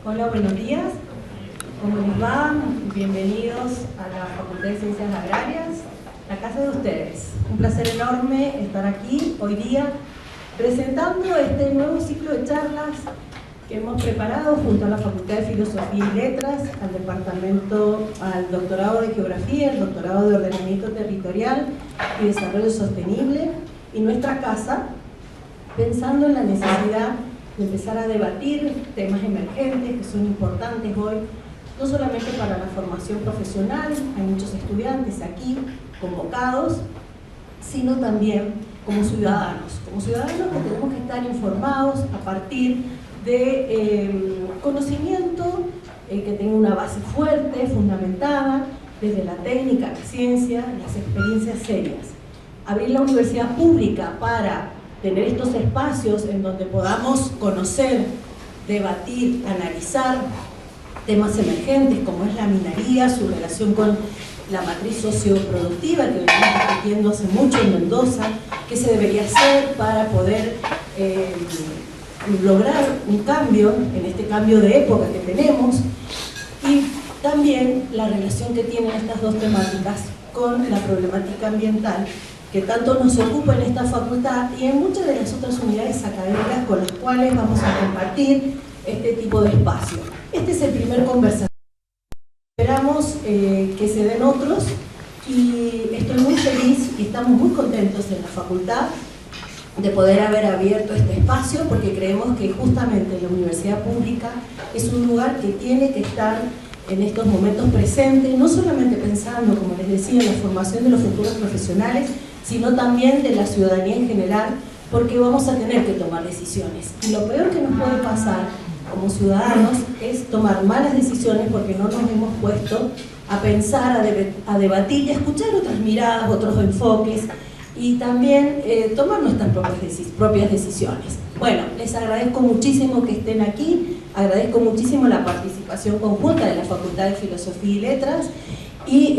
Hola, buenos días. ¿Cómo les va? Bienvenidos a la Facultad de Ciencias Agrarias, la casa de ustedes. Un placer enorme estar aquí hoy día presentando este nuevo ciclo de charlas que hemos preparado junto a la Facultad de Filosofía y Letras, al departamento, al doctorado de Geografía, el doctorado de Ordenamiento Territorial y Desarrollo Sostenible, y nuestra casa, pensando en la necesidad de empezar a debatir temas emergentes que son importantes hoy, no solamente para la formación profesional, hay muchos estudiantes aquí convocados, sino también como ciudadanos que tenemos que estar informados a partir de conocimiento que tenga una base fuerte, fundamentada, desde la técnica, la ciencia, las experiencias serias. Abrir la universidad pública para tener estos espacios en donde podamos conocer, debatir, analizar temas emergentes como es la minería, su relación con la matriz socioproductiva que venimos discutiendo hace mucho en Mendoza, qué se debería hacer para poder lograr un cambio, en este cambio de época que tenemos, y también la relación que tienen estas dos temáticas con la problemática ambiental que tanto nos ocupa en esta facultad y en muchas de las otras unidades académicas con las cuales vamos a compartir este tipo de espacio. Este es el primer conversatorio. Esperamos que se den otros y estoy muy feliz y estamos muy contentos en la facultad de poder haber abierto este espacio porque creemos que justamente la universidad pública es un lugar que tiene que estar en estos momentos presentes, no solamente pensando, como les decía, en la formación de los futuros profesionales, sino también de la ciudadanía en general, porque vamos a tener que tomar decisiones. Y lo peor que nos puede pasar como ciudadanos es tomar malas decisiones porque no nos hemos puesto a pensar, a debatir y a escuchar otras miradas, otros enfoques y también tomar nuestras propias decisiones. Bueno, les agradezco muchísimo que estén aquí, agradezco muchísimo la participación conjunta de la Facultad de Filosofía y Letras y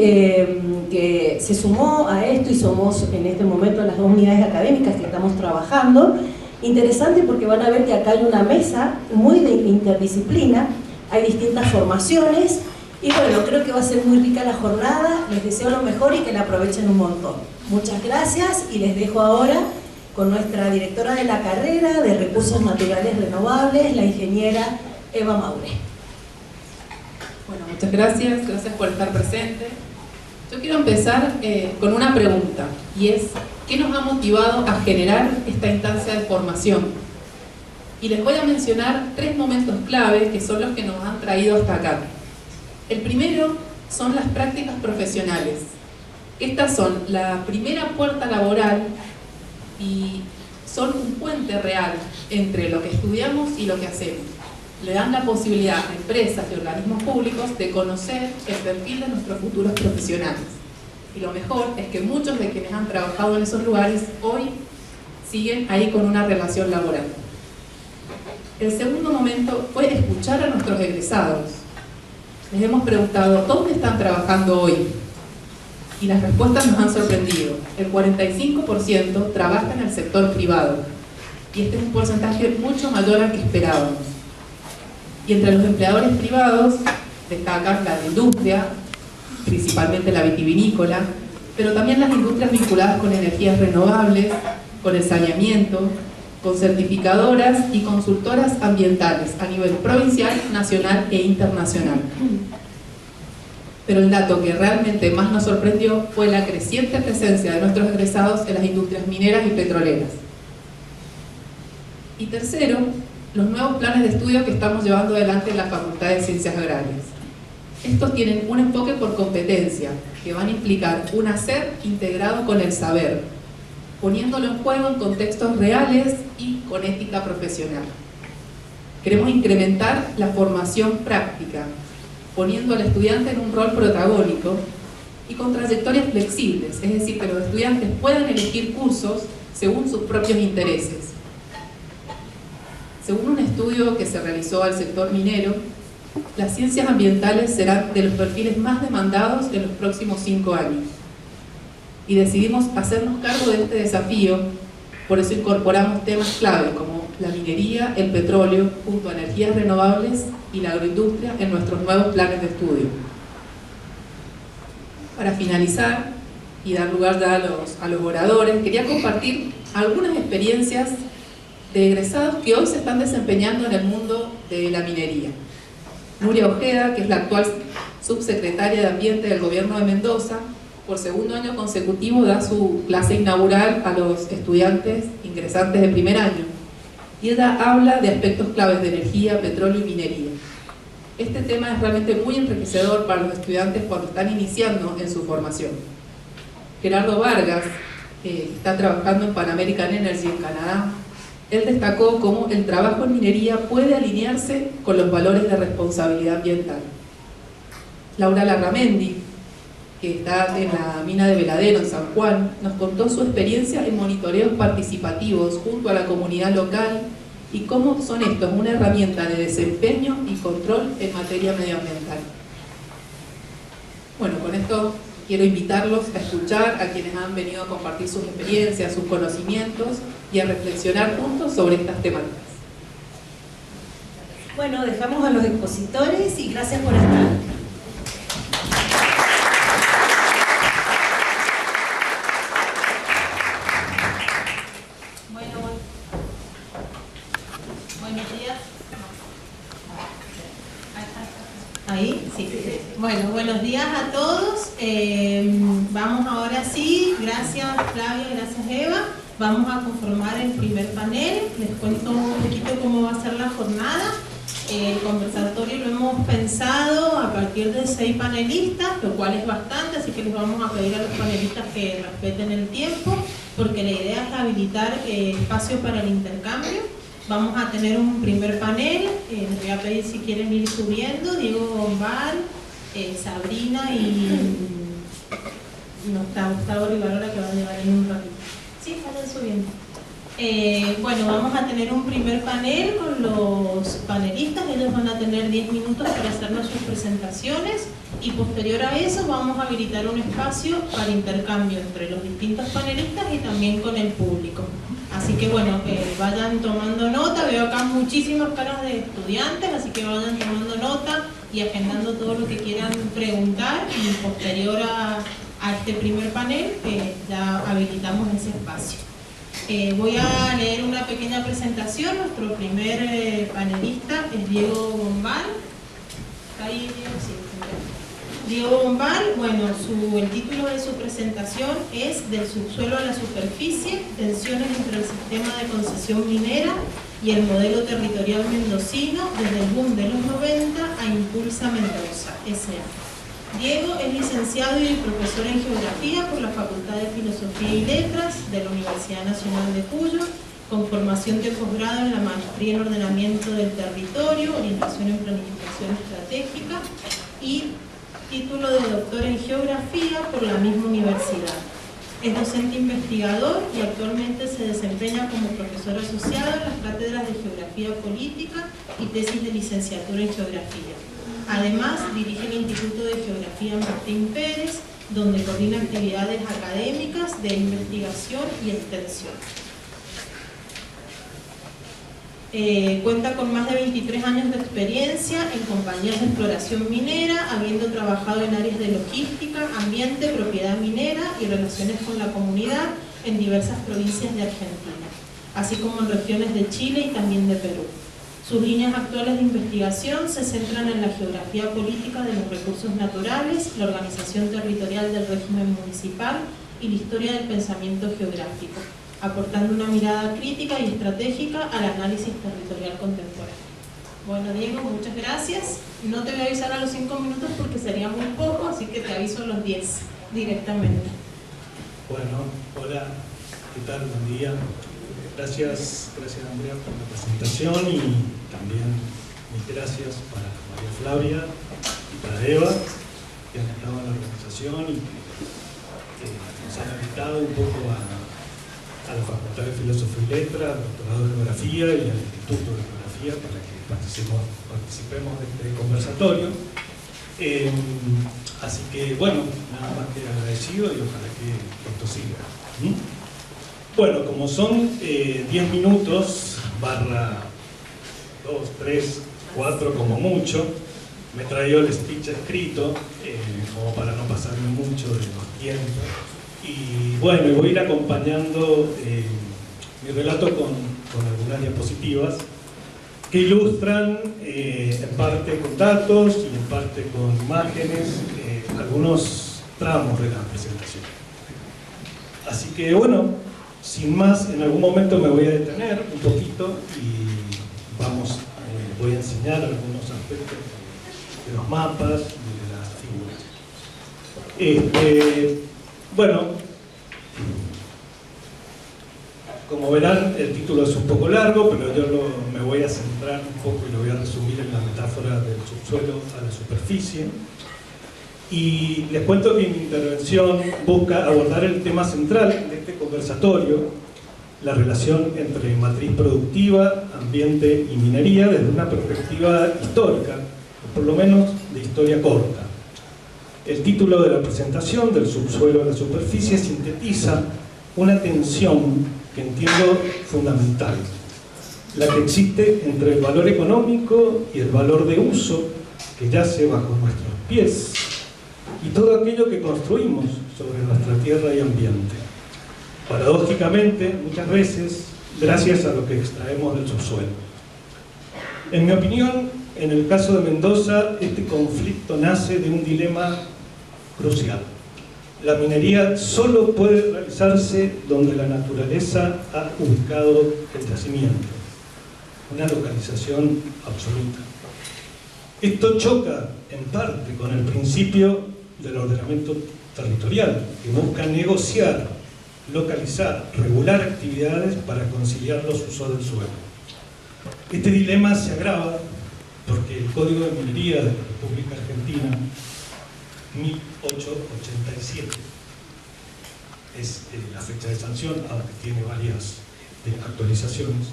que se sumó a esto y somos en este momento las dos unidades académicas que estamos trabajando. Interesante porque van a ver que acá hay una mesa muy de interdisciplina, hay distintas formaciones y bueno, creo que va a ser muy rica la jornada, les deseo lo mejor y que la aprovechen un montón. Muchas gracias y les dejo ahora con nuestra directora de la carrera de Recursos Naturales Renovables, la ingeniera Eva Maure. Bueno, muchas gracias por estar presente. Yo quiero empezar con una pregunta y es ¿qué nos ha motivado a generar esta instancia de formación? Y les voy a mencionar 3 momentos clave que son los que nos han traído hasta acá. El primero son las prácticas profesionales. Estas son la primera puerta laboral y son un puente real entre lo que estudiamos y lo que hacemos. Le dan la posibilidad a empresas y organismos públicos de conocer el perfil de nuestros futuros profesionales. Y lo mejor es que muchos de quienes han trabajado en esos lugares hoy siguen ahí con una relación laboral. El segundo momento fue escuchar a nuestros egresados. Les hemos preguntado, ¿dónde están trabajando hoy? Y las respuestas nos han sorprendido. El 45% trabaja en el sector privado. Y este es un porcentaje mucho mayor al que esperábamos. Y entre los empleadores privados destacan la industria, principalmente la vitivinícola, pero también las industrias vinculadas con energías renovables, con el saneamiento, con certificadoras y consultoras ambientales a nivel provincial, nacional e internacional. Pero el dato que realmente más nos sorprendió fue la creciente presencia de nuestros egresados en las industrias mineras y petroleras. Y tercero, los nuevos planes de estudio que estamos llevando adelante en la Facultad de Ciencias Agrarias. Estos tienen un enfoque por competencia, que van a implicar un hacer integrado con el saber, poniéndolo en juego en contextos reales y con ética profesional. Queremos incrementar la formación práctica, poniendo al estudiante en un rol protagónico y con trayectorias flexibles, es decir, que los estudiantes puedan elegir cursos según sus propios intereses. Según un estudio que se realizó al sector minero, las ciencias ambientales serán de los perfiles más demandados en los próximos 5 años. Y decidimos hacernos cargo de este desafío, por eso incorporamos temas clave como la minería, el petróleo, junto a energías renovables y la agroindustria en nuestros nuevos planes de estudio. Para finalizar y dar lugar ya a los oradores, quería compartir algunas experiencias de egresados que hoy se están desempeñando en el mundo de la minería. Nuria Ojeda, que es la actual subsecretaria de Ambiente del Gobierno de Mendoza, por segundo año consecutivo da su clase inaugural a los estudiantes ingresantes de primer año. Y ella habla de aspectos claves de energía, petróleo y minería. Este tema es realmente muy enriquecedor para los estudiantes cuando están iniciando en su formación. Gerardo Vargas, que está trabajando en Pan American Energy en Canadá, él destacó cómo el trabajo en minería puede alinearse con los valores de responsabilidad ambiental. Laura Larramendi, que está en la mina de Veladero en San Juan, nos contó su experiencia en monitoreos participativos junto a la comunidad local y cómo son estos una herramienta de desempeño y control en materia medioambiental. Bueno, con esto quiero invitarlos a escuchar a quienes han venido a compartir sus experiencias, sus conocimientos y a reflexionar juntos sobre estas temáticas. Bueno, dejamos a los expositores y gracias por estar. Ahí, sí. Bueno, buenos días a todos. Vamos ahora sí, gracias Flavia, gracias Eva. Vamos a conformar el primer panel. Les cuento un poquito cómo va a ser la jornada. El conversatorio lo hemos pensado a partir de 6 panelistas, lo cual es bastante, así que les vamos a pedir a los panelistas que respeten el tiempo, porque la idea es habilitar espacio para el intercambio. Vamos a tener un primer panel, les voy a pedir si quieren ir subiendo, Diego Bombal, Sabrina y no está Gustavo Rivarola, que va a llegar en un ratito. Sí, vayan subiendo. Bueno, vamos a tener un primer panel con los panelistas, ellos van a tener 10 minutos para hacernos sus presentaciones y posterior a eso vamos a habilitar un espacio para intercambio entre los distintos panelistas y también con el público. Así que bueno, vayan tomando nota, veo acá muchísimas caras de estudiantes, así que vayan tomando nota y agendando todo lo que quieran preguntar y posterior a este primer panel ya habilitamos ese espacio. Voy a leer una pequeña presentación. Nuestro primer panelista es Diego Bombal. ¿Está ahí, Diego? Sí. Diego Bombal, bueno, el título de su presentación es Del subsuelo a la superficie, tensiones entre el sistema de concesión minera y el modelo territorial mendocino desde el boom de los 90 a Impulsa Mendoza, S.A. Diego es licenciado y profesor en Geografía por la Facultad de Filosofía y Letras de la Universidad Nacional de Cuyo, con formación de posgrado en la Maestría en Ordenamiento del Territorio, Orientación en Planificación Estratégica y título de doctor en Geografía por la misma universidad. Es docente investigador y actualmente se desempeña como profesor asociado en las cátedras de Geografía Política y tesis de licenciatura en Geografía. Además, dirige el Instituto de Geografía Martín Pérez, donde coordina actividades académicas de investigación y extensión. Cuenta con más de 23 años de experiencia en compañías de exploración minera, habiendo trabajado en áreas de logística, ambiente, propiedad minera y relaciones con la comunidad en diversas provincias de Argentina, así como en regiones de Chile y también de Perú. Sus líneas actuales de investigación se centran en la geografía política de los recursos naturales, la organización territorial del régimen municipal y la historia del pensamiento geográfico, aportando una mirada crítica y estratégica al análisis territorial contemporáneo. Bueno, Diego, muchas gracias. No te voy a avisar a los 5 minutos porque sería muy poco, así que te aviso a los 10 directamente. Bueno, hola, ¿qué tal? Buen día. Gracias Andrea por la presentación y también mis gracias para María Flavia y para Eva, que han estado en la organización y que nos han invitado un poco a la Facultad de Filosofía y Letras, al doctorado de Geografía y al Instituto de Geografía para que participemos de este conversatorio. Así que bueno, nada más que agradecido y ojalá que esto siga. Bueno, como son 10 minutos barra 2, 3, 4 como mucho. Me he traído el speech escrito, como para no pasarme mucho de los tiempos. Y bueno, voy a ir acompañando mi relato con algunas diapositivas que ilustran en parte con datos y en parte con imágenes algunos tramos de la presentación. Así que bueno, sin más, en algún momento me voy a detener un poquito y voy a enseñar algunos aspectos de los mapas y de las figuras. Bueno, como verán, el título es un poco largo, pero yo me voy a centrar un poco y lo voy a resumir en la metáfora del subsuelo a la superficie. Y les cuento que mi intervención busca abordar el tema central de este conversatorio, la relación entre matriz productiva, ambiente y minería desde una perspectiva histórica, o por lo menos de historia corta. El título de la presentación, del subsuelo a la superficie, sintetiza una tensión que entiendo fundamental, la que existe entre el valor económico y el valor de uso que yace bajo nuestros pies y todo aquello que construimos sobre nuestra tierra y ambiente. Paradójicamente, muchas veces, gracias a lo que extraemos del subsuelo. En mi opinión, en el caso de Mendoza, este conflicto nace de un dilema crucial. La minería solo puede realizarse donde la naturaleza ha ubicado el yacimiento, una localización absoluta. Esto choca en parte con el principio del ordenamiento territorial, que busca negociar, localizar, regular actividades para conciliar los usos del suelo. Este dilema se agrava porque el Código de Minería de la República Argentina, 1887, es la fecha de sanción, aunque tiene varias actualizaciones,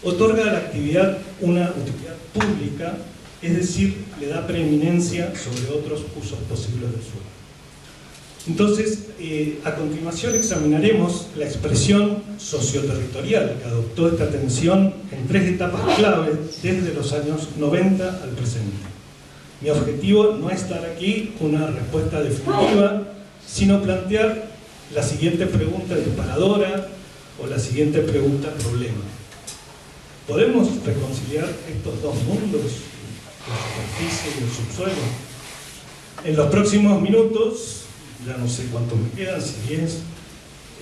otorga a la actividad una utilidad pública, es decir, le da preeminencia sobre otros usos posibles del suelo. Entonces, a continuación examinaremos la expresión socioterritorial que adoptó esta tensión en 3 etapas clave desde los años 90 al presente. Mi objetivo no es dar aquí una respuesta definitiva, sino plantear la siguiente pregunta disparadora o la siguiente pregunta problema. ¿Podemos reconciliar estos dos mundos, la superficie y el subsuelo? En los próximos minutos, ya no sé cuántos me quedan, si 10,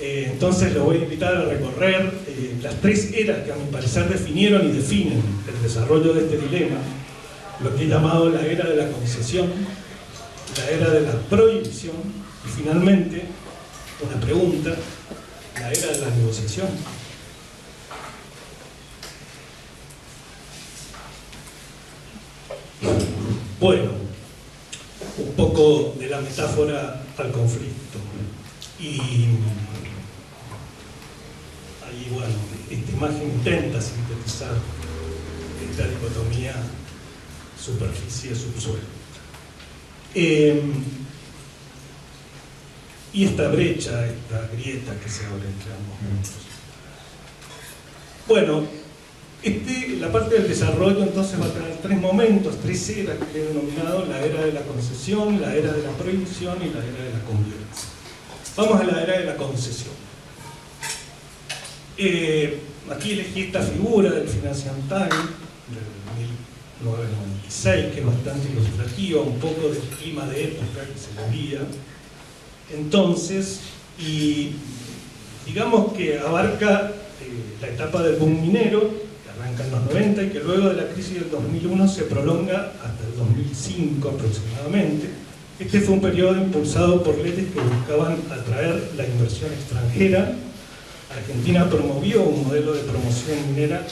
entonces los voy a invitar a recorrer las 3 eras que a mi parecer definieron y definen el desarrollo de este dilema, lo que he llamado la era de la concesión, la era de la prohibición y finalmente, una pregunta, la era de la negociación. Bueno, un poco de la metáfora al conflicto. Y ahí, bueno, esta imagen intenta sintetizar esta dicotomía superficie-subsuelo. Y esta brecha, esta grieta que se abre entre ambos mundos. Bueno, la parte del desarrollo entonces va a tener 3 momentos, 3 eras que he denominado la era de la concesión, la era de la prohibición y la era de la convivencia. Vamos a la era de la concesión. Aquí elegí esta figura del Financial Times del 1996, que es bastante ilustrativa, un poco del clima de época que se vivía entonces, y digamos que abarca la etapa del boom minero, que arranca en los 90 y que luego de la crisis del 2001 se prolonga hasta el 2005 aproximadamente. Este fue un periodo impulsado por leyes que buscaban atraer la inversión extranjera. Argentina promovió un modelo de promoción minera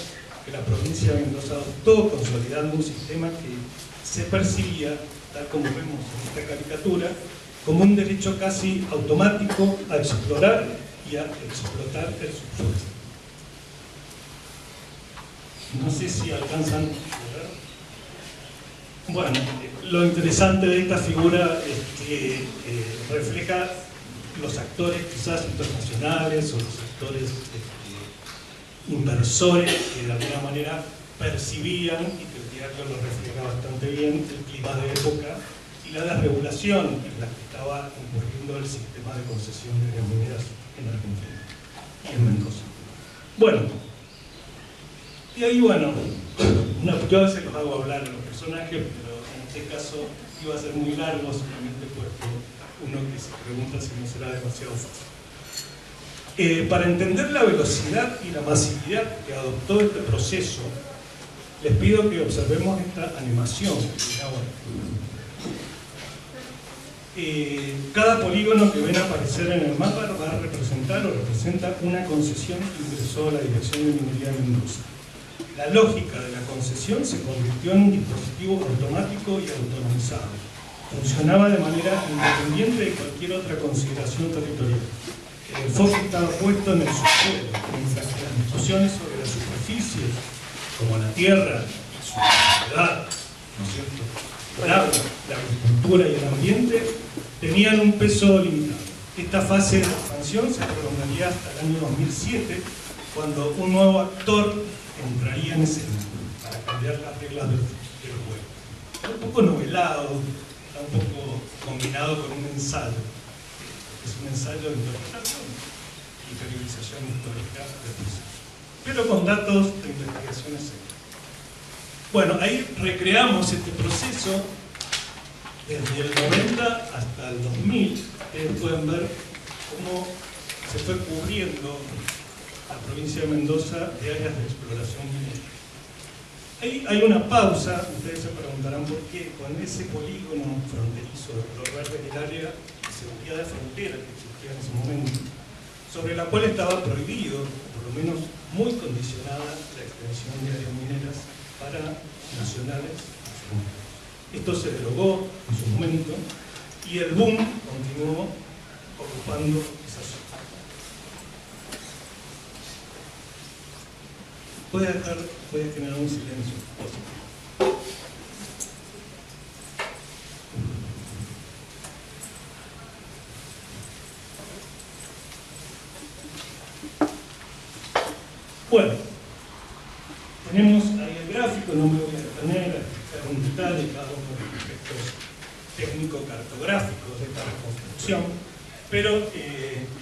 que la provincia de Mendoza adoptó, consolidando un sistema que se percibía, tal como vemos en esta caricatura, como un derecho casi automático a explorar y a explotar el subsuelo. No sé si alcanzan a ver. Bueno, lo interesante de esta figura es que refleja los actores quizás internacionales o los actores inversores que de alguna manera percibían, y que el diario lo refleja bastante bien, el clima de época y la desregulación en la que estaba incurriendo el sistema de concesión de áreas mineras en Argentina y en Mendoza. Bueno, y ahí bueno, yo a veces los hago hablar a los personajes, pero en este caso iba a ser muy largo, solamente puesto uno que se pregunta si no será demasiado fácil. Para entender la velocidad y la masividad que adoptó este proceso, les pido que observemos esta animación. Cada polígono que ven aparecer en el mapa va a representar o representa una concesión que ingresó a la Dirección de Minería de Mendoza. La lógica de la concesión se convirtió en un dispositivo automático y autonomizado. Funcionaba de manera independiente de cualquier otra consideración territorial. El enfoque estaba puesto en el subsuelo, mientras que las discusiones sobre la superficie, como la tierra y su propiedad, ¿no es cierto?, el agua, la agricultura y el ambiente, tenían un peso limitado. Esta fase de expansión se prolongaría hasta el año 2007, cuando un nuevo actor entraría en escena para cambiar las reglas del juego. Está un poco novelado, está un poco combinado con un ensayo. Es un ensayo de interpretación y periodización histórica del proceso, pero con datos de investigaciones serias. Bueno, ahí recreamos este proceso desde el 90 hasta el 2000. Ustedes pueden ver cómo se fue cubriendo la provincia de Mendoza de áreas de exploración minera. Ahí hay una pausa, ustedes se preguntarán por qué, con ese polígono fronterizo de color verde, el área de seguridad de frontera que existía en ese momento, sobre la cual estaba prohibido, por lo menos muy condicionada, la extensión de áreas mineras para nacionales. Esto se derogó en su momento y el boom continuó ocupando esa zona. Puede generar un silencio. Bueno, tenemos ahí el gráfico, no me voy a detener a explicar un detalle cada uno de los aspectos técnico-cartográficos de esta reconstrucción, pero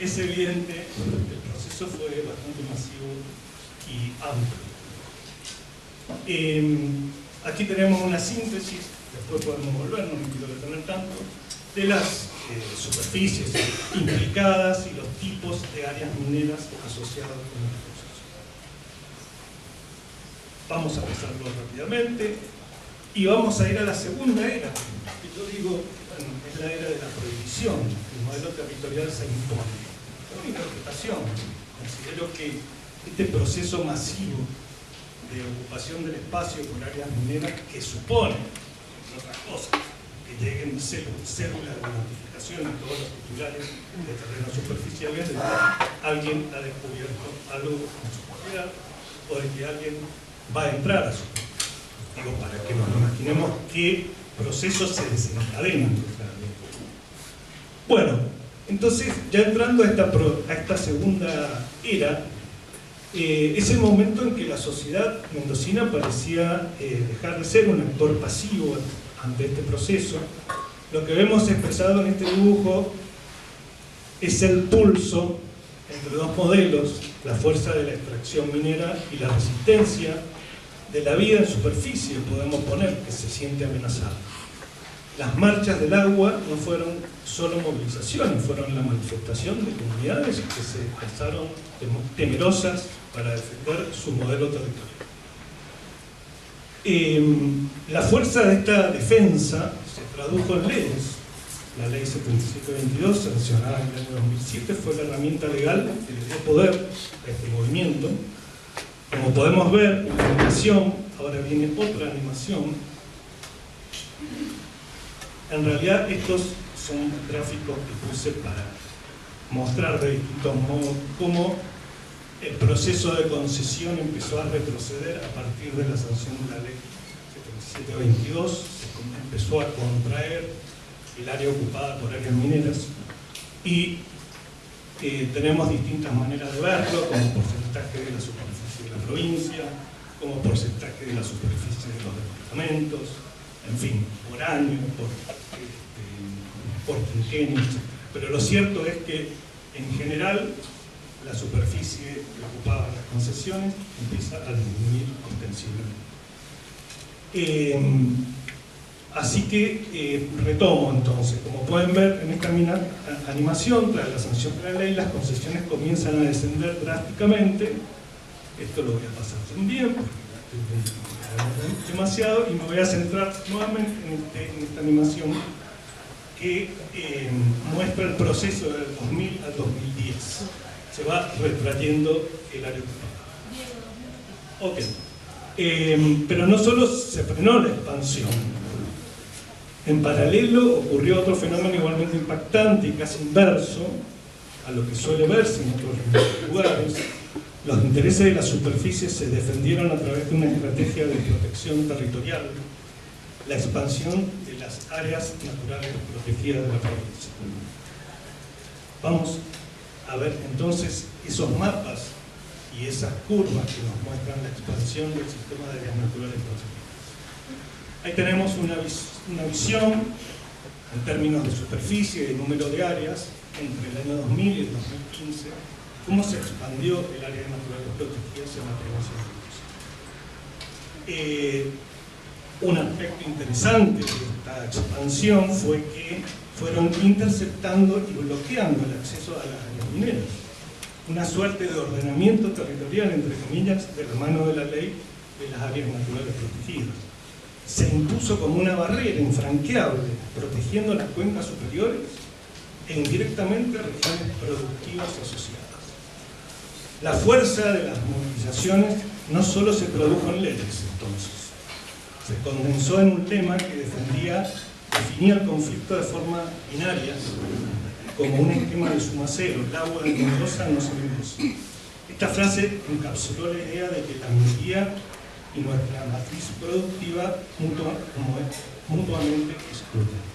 es evidente que el proceso fue bastante masivo y amplio. Aquí tenemos una síntesis, después podemos volver, no me quiero detener tanto, de las superficies implicadas y los tipos de áreas mineras asociadas con el proceso. Vamos a pasarlo rápidamente y vamos a ir a la segunda era, que yo digo, bueno, es la era de la prohibición. El modelo territorial se impone. Es una interpretación. Considero que este proceso masivo de ocupación del espacio por áreas mineras, que supone, entre otras cosas, que lleguen células de notificación a todos los titulares de terrenos superficiales de que alguien ha descubierto algo en su propiedad o de que alguien va a entrar a su propiedad. Digo, para que nos imaginemos qué procesos se desencadenan. Bueno, entonces, ya entrando a esta segunda era, es el momento en que la sociedad mendocina parecía dejar de ser un actor pasivo ante este proceso. Lo que vemos expresado en este dibujo es el pulso entre dos modelos, la fuerza de la extracción minera y la resistencia de la vida en superficie, podemos poner, que se siente amenazada. Las marchas del agua no fueron solo movilizaciones, fueron la manifestación de comunidades que se expresaron temerosas para defender su modelo territorial. La fuerza de esta defensa se tradujo en leyes. La ley 7722, sancionada en el año 2007, fue la herramienta legal que le dio poder a este movimiento. Como podemos ver en la animación, ahora viene otra animación. En realidad estos son gráficos que puse para mostrar de distintos modos cómo el proceso de concesión empezó a retroceder a partir de la sanción de la ley 7722, se empezó a contraer el área ocupada por áreas mineras y tenemos distintas maneras de verlo, como porcentaje de la superficie superficie de la provincia, como porcentaje de la superficie de los departamentos, en fin, por año, por quinquenio, etc. Pero lo cierto es que, en general, la superficie que ocupaban las concesiones empieza a disminuir ostensiblemente. Así que retomo entonces, como pueden ver en esta animación, tras la sanción de la ley, las concesiones comienzan a descender drásticamente. Esto lo voy a pasar también, porque estoy demasiado, y me voy a centrar nuevamente en esta animación que muestra el proceso del 2000 al 2010. Se va retrayendo el área ocupada. Ok. Pero no solo se frenó la expansión. En paralelo ocurrió otro fenómeno igualmente impactante y casi inverso a lo que suele verse en otros lugares. Los intereses de la superficie se defendieron a través de una estrategia de protección territorial, la expansión de las áreas naturales protegidas de la provincia. Vamos a ver entonces esos mapas y esas curvas que nos muestran la expansión del sistema de áreas naturales protegidas. Ahí tenemos una visión en términos de superficie y de número de áreas entre el año 2000 y el 2015, cómo se expandió el área de naturales protegidas en la provincia de Mendoza. Un aspecto interesante de esta expansión fue que fueron interceptando y bloqueando el acceso a las áreas mineras. Una suerte de ordenamiento territorial, entre comillas, de la mano de la ley de las áreas naturales protegidas. Se impuso como una barrera infranqueable, protegiendo las cuencas superiores e indirectamente regiones productivas asociadas. La fuerza de las movilizaciones no solo se produjo en leyes, entonces, se condensó en un tema que definía el conflicto de forma binaria, como un esquema de suma cero: el agua de Mendoza no se negocia. Esta frase encapsuló la idea de que la minería y nuestra matriz productiva mutuamente excluyentes.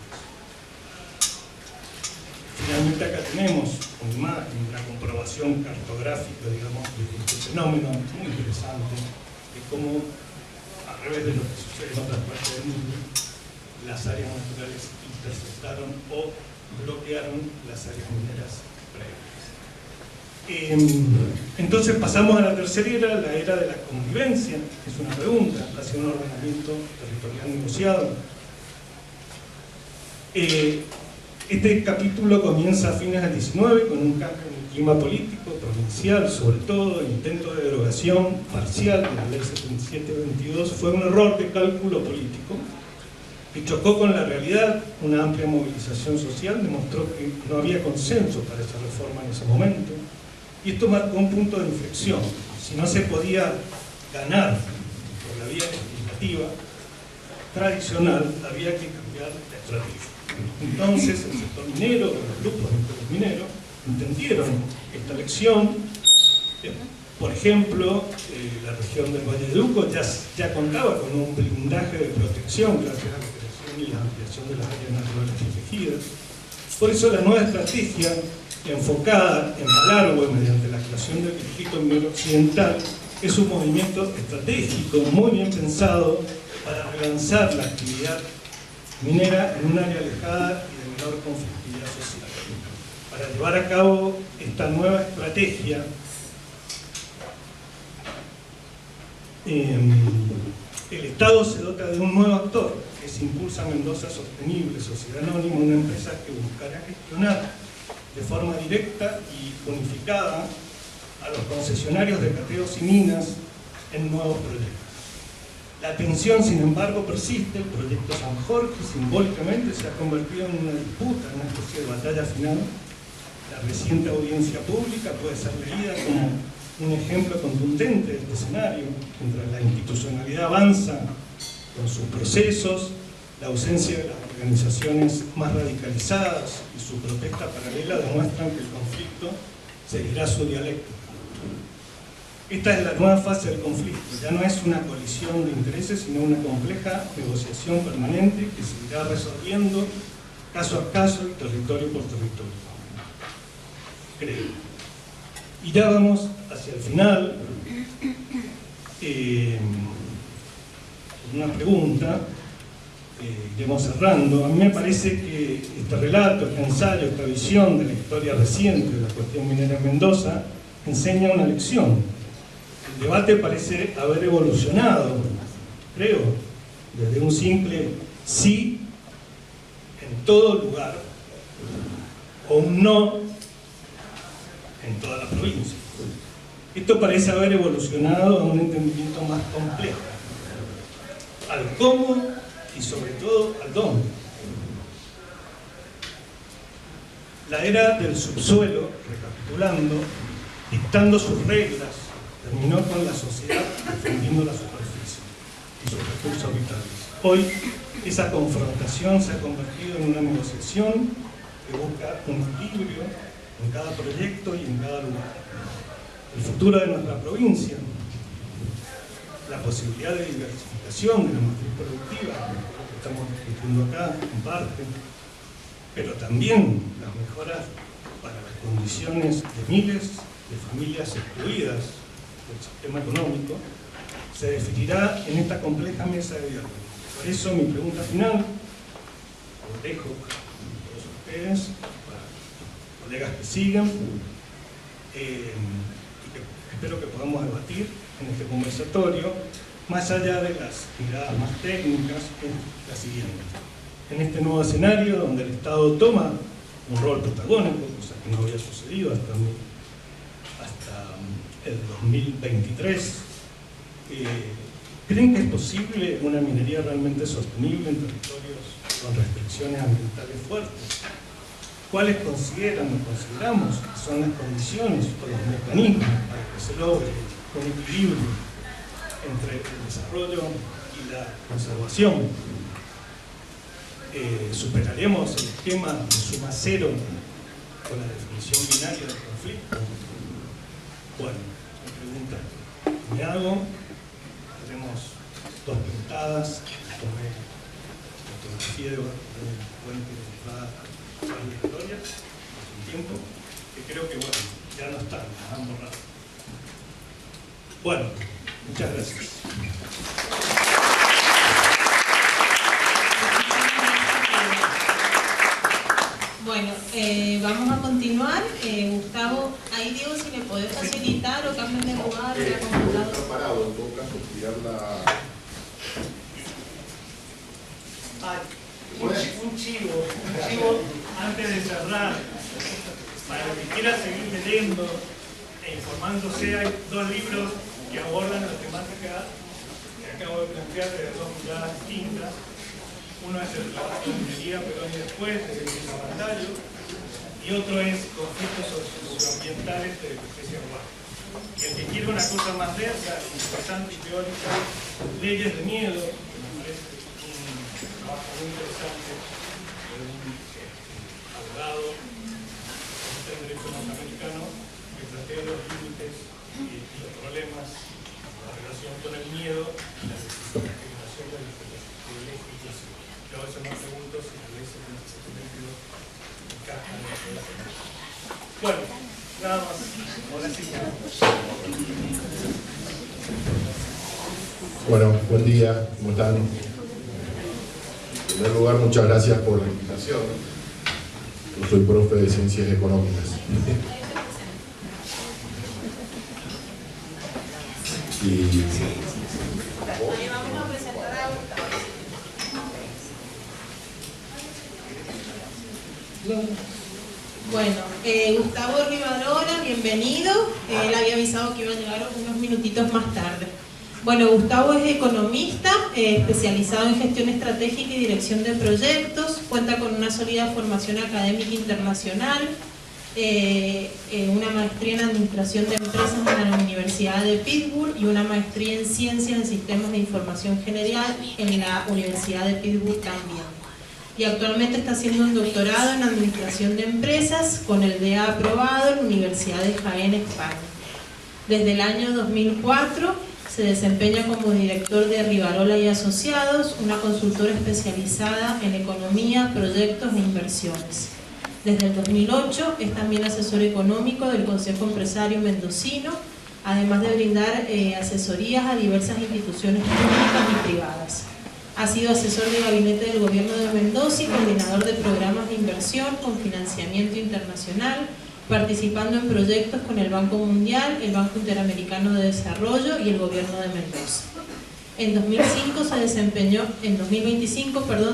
Finalmente acá tenemos una imagen, una comprobación cartográfica, digamos, de este fenómeno muy interesante, de cómo, a revés de lo que sucede en otras partes del mundo, las áreas naturales interceptaron o bloquearon las áreas mineras previas. Entonces pasamos a la tercera era, la era de la convivencia. Es una pregunta hacia un ordenamiento territorial negociado. Este capítulo comienza a fines del 19 con un cambio en el clima político, provincial, sobre todo el intento de derogación parcial de la ley 7722 fue un error de cálculo político que chocó con la realidad. Una amplia movilización social demostró que no había consenso para esa reforma en ese momento, y esto marcó un punto de inflexión. Si no se podía ganar por la vía legislativa tradicional, había que cambiar la estrategia. Entonces el sector minero, los grupos de interés minero, entendieron esta lección. Por ejemplo, la región del Valle de Uco ya contaba con un blindaje de protección gracias a la creación y la ampliación de las áreas naturales protegidas. Por eso la nueva estrategia, enfocada en Malargüe mediante la creación del distrito minero occidental, es un movimiento estratégico muy bien pensado para relanzar la actividad minera en un área alejada y de menor conflictividad social. Para llevar a cabo esta nueva estrategia, el Estado se dota de un nuevo actor, que es Impulsa Mendoza Sostenible, sociedad anónima, una empresa que buscará gestionar de forma directa y unificada a los concesionarios de cateos y minas en nuevos proyectos. La tensión, sin embargo, persiste. El proyecto San Jorge simbólicamente se ha convertido en una disputa, en una especie de batalla final. La reciente audiencia pública puede ser leída como un ejemplo contundente de este escenario. Mientras la institucionalidad avanza con sus procesos, la ausencia de las organizaciones más radicalizadas y su protesta paralela demuestran que el conflicto seguirá su dialéctica. Esta es la nueva fase del conflicto. Ya no es una colisión de intereses, sino una compleja negociación permanente que seguirá resolviendo caso a caso y territorio por territorio. Creo. Y ya vamos hacia el final. una pregunta, iremos cerrando. A mí me parece que este relato, este ensayo, esta visión de la historia reciente de la cuestión minera en Mendoza enseña una lección. El debate parece haber evolucionado, creo, desde un simple sí en todo lugar o un no en toda la provincia. Esto parece haber evolucionado a un entendimiento más complejo, al cómo y sobre todo al dónde. La era del subsuelo, recapitulando, dictando sus reglas, terminó con la sociedad defendiendo la superficie y sus recursos vitales. Hoy, esa confrontación se ha convertido en una negociación que busca un equilibrio en cada proyecto y en cada lugar. El futuro de nuestra provincia, la posibilidad de diversificación de la matriz productiva, que estamos discutiendo acá en parte, pero también las mejoras para las condiciones de miles de familias excluidas del sistema económico, se definirá en esta compleja mesa de diálogo. Por eso mi pregunta final, os dejo a todos ustedes, para los colegas que sigan, espero que podamos debatir en este conversatorio, más allá de las miradas más técnicas, es la siguiente. En este nuevo escenario, donde el Estado toma un rol protagónico, cosa que no había sucedido hasta el 2023, ¿creen que es posible una minería realmente sostenible en territorios con restricciones ambientales fuertes? ¿Cuáles consideran o consideramos que son las condiciones o los mecanismos para que se logre un equilibrio entre el desarrollo y la conservación? ¿Superaremos el esquema de suma cero con la definición binaria del conflicto? Bueno, la pregunta que me hago, tenemos dos pintadas, tomé fotografía de un puente que va a la historia hace un tiempo, que creo que bueno, ya no están, las han borrado. Bueno, muchas gracias. Bueno, vamos a continuar. Gustavo, ahí Diego, si me podés facilitar o cambiar de lugar en la computadora. Preparado, en todo caso, tirar la... Un chivo antes de cerrar, para el que quiera seguir leyendo e informándose. Hay dos libros que abordan la temática que acabo de plantear desde dos miradas distintas. Uno es el relato de minería, pero y después, de Cabandayo, y otro es conflictos socioambientales de especie urbana. Y el que quiere una cosa más densa, interesante y teórica, Leyes de Miedo, que me parece un trabajo muy interesante de un abogado de derecho norteamericano que plantea los límites y los problemas en la relación con el miedo y la discriminación de la legislación. Yo a veces me pregunto si la ley 7722 encaja en la población. Bueno, nada más. Ahora sí. Bueno, buen día, ¿cómo están? En primer lugar, muchas gracias por la invitación. Yo soy profe de Ciencias Económicas. Y... Bueno, Gustavo Rivarola, bienvenido. Él había avisado que iba a llegar unos minutitos más tarde. Bueno, Gustavo es economista, especializado en gestión estratégica y dirección de proyectos, cuenta con una sólida formación académica internacional, una maestría en administración de empresas en la Universidad de Pittsburgh y una maestría en ciencias en sistemas de información general en la Universidad de Pittsburgh también. Y actualmente está haciendo un doctorado en administración de empresas con el DEA aprobado en la Universidad de Jaén, España. Desde el año 2004 se desempeña como director de Rivarola y Asociados, una consultora especializada en economía, proyectos e inversiones. Desde el 2008 es también asesor económico del Consejo Empresario Mendocino además de brindar asesorías a diversas instituciones públicas y privadas. Ha sido asesor de gabinete del Gobierno de Mendoza y coordinador de programas de inversión con financiamiento internacional, participando en proyectos con el Banco Mundial, el Banco Interamericano de Desarrollo y el Gobierno de Mendoza. En 2025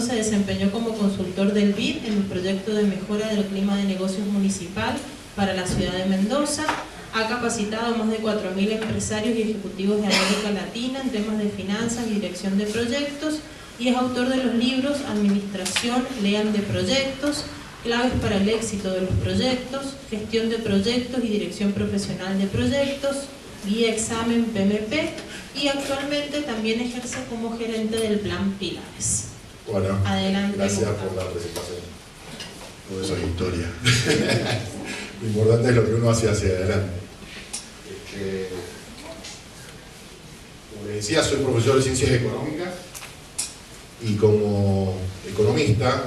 se desempeñó como consultor del BID en el proyecto de mejora del clima de negocios municipal para la ciudad de Mendoza. Ha capacitado a más de 4.000 empresarios y ejecutivos de América Latina en temas de finanzas y dirección de proyectos, y es autor de los libros Administración, Lean de Proyectos, Claves para el éxito de los proyectos, Gestión de proyectos y dirección profesional de proyectos, Guía Examen PMP, y actualmente también ejerce como gerente del Plan Pilares. Bueno, adelante, gracias por la presentación. Todo eso es historia. Lo importante es lo que uno hace hacia adelante. Como les decía, soy profesor de Ciencias Económicas y como economista,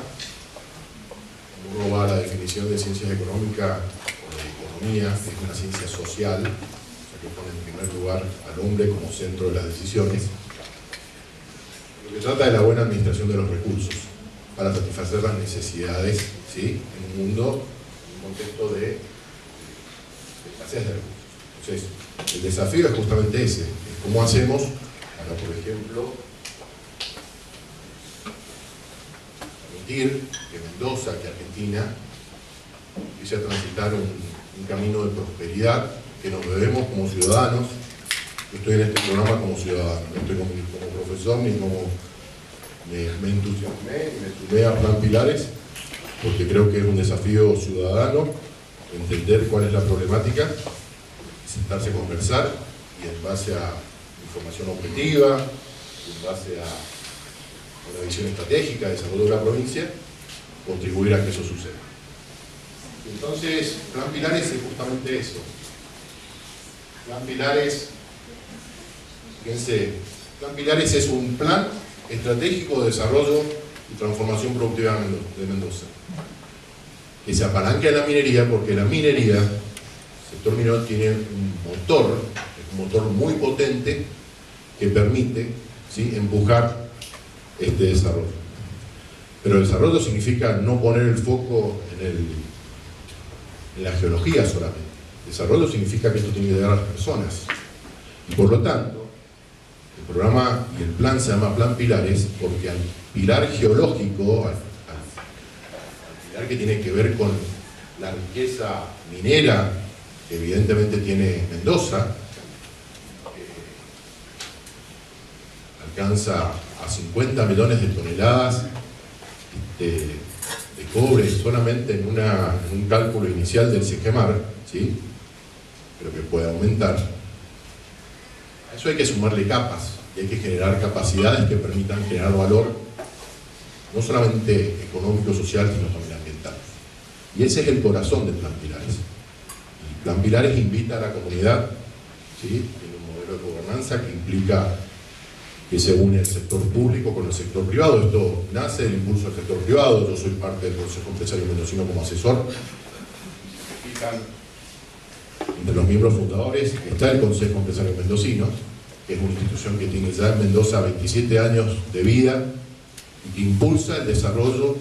uno va a la definición de Ciencias Económicas o de Economía, es una ciencia social, que pone en primer lugar al hombre como centro de las decisiones, lo que trata de la buena administración de los recursos para satisfacer las necesidades, ¿sí?, en un mundo, en un contexto de escasez de recursos. Entonces, el desafío es justamente ese, es cómo hacemos para, por ejemplo, permitir que Mendoza, que Argentina, empiece a transitar un camino de prosperidad que nos debemos como ciudadanos. Yo estoy en este programa como ciudadano, no estoy como profesor ni como me entusiasmé y me sumé a Plan Pilares porque creo que es un desafío ciudadano entender cuál es la problemática, sentarse a conversar y en base a información objetiva, en base a una visión estratégica de desarrollo de la provincia, contribuir a que eso suceda. Entonces, Plan Pilares es justamente eso. Plan Pilares, fíjense, Plan Pilares es un plan estratégico de desarrollo y transformación productiva de Mendoza, que se apalanca en la minería, porque la minería, el sector minero tiene un motor muy potente que permite, ¿sí?, empujar este desarrollo. Pero el desarrollo significa no poner el foco en la geología solamente. Desarrollo significa que esto tiene que llegar a las personas. Y por lo tanto, el programa y el plan se llama Plan Pilares porque al pilar geológico, al pilar que tiene que ver con la riqueza minera que evidentemente tiene Mendoza, alcanza a 50 millones de toneladas de cobre solamente en un cálculo inicial del SEGEMAR, ¿sí?, pero que puede aumentar. A eso hay que sumarle capas y hay que generar capacidades que permitan generar valor no solamente económico, social, sino también ambiental. Y ese es el corazón del Plan Pilares. El Plan Pilares invita a la comunidad, ¿sí?, tiene un modelo de gobernanza que implica que se une el sector público con el sector privado. Esto nace del impulso del sector privado. Yo soy parte del Consejo Empresario Mendocino como asesor. Entre los miembros fundadores está el Consejo Empresario Mendocino, que es una institución que tiene ya en Mendoza 27 años de vida y que impulsa el desarrollo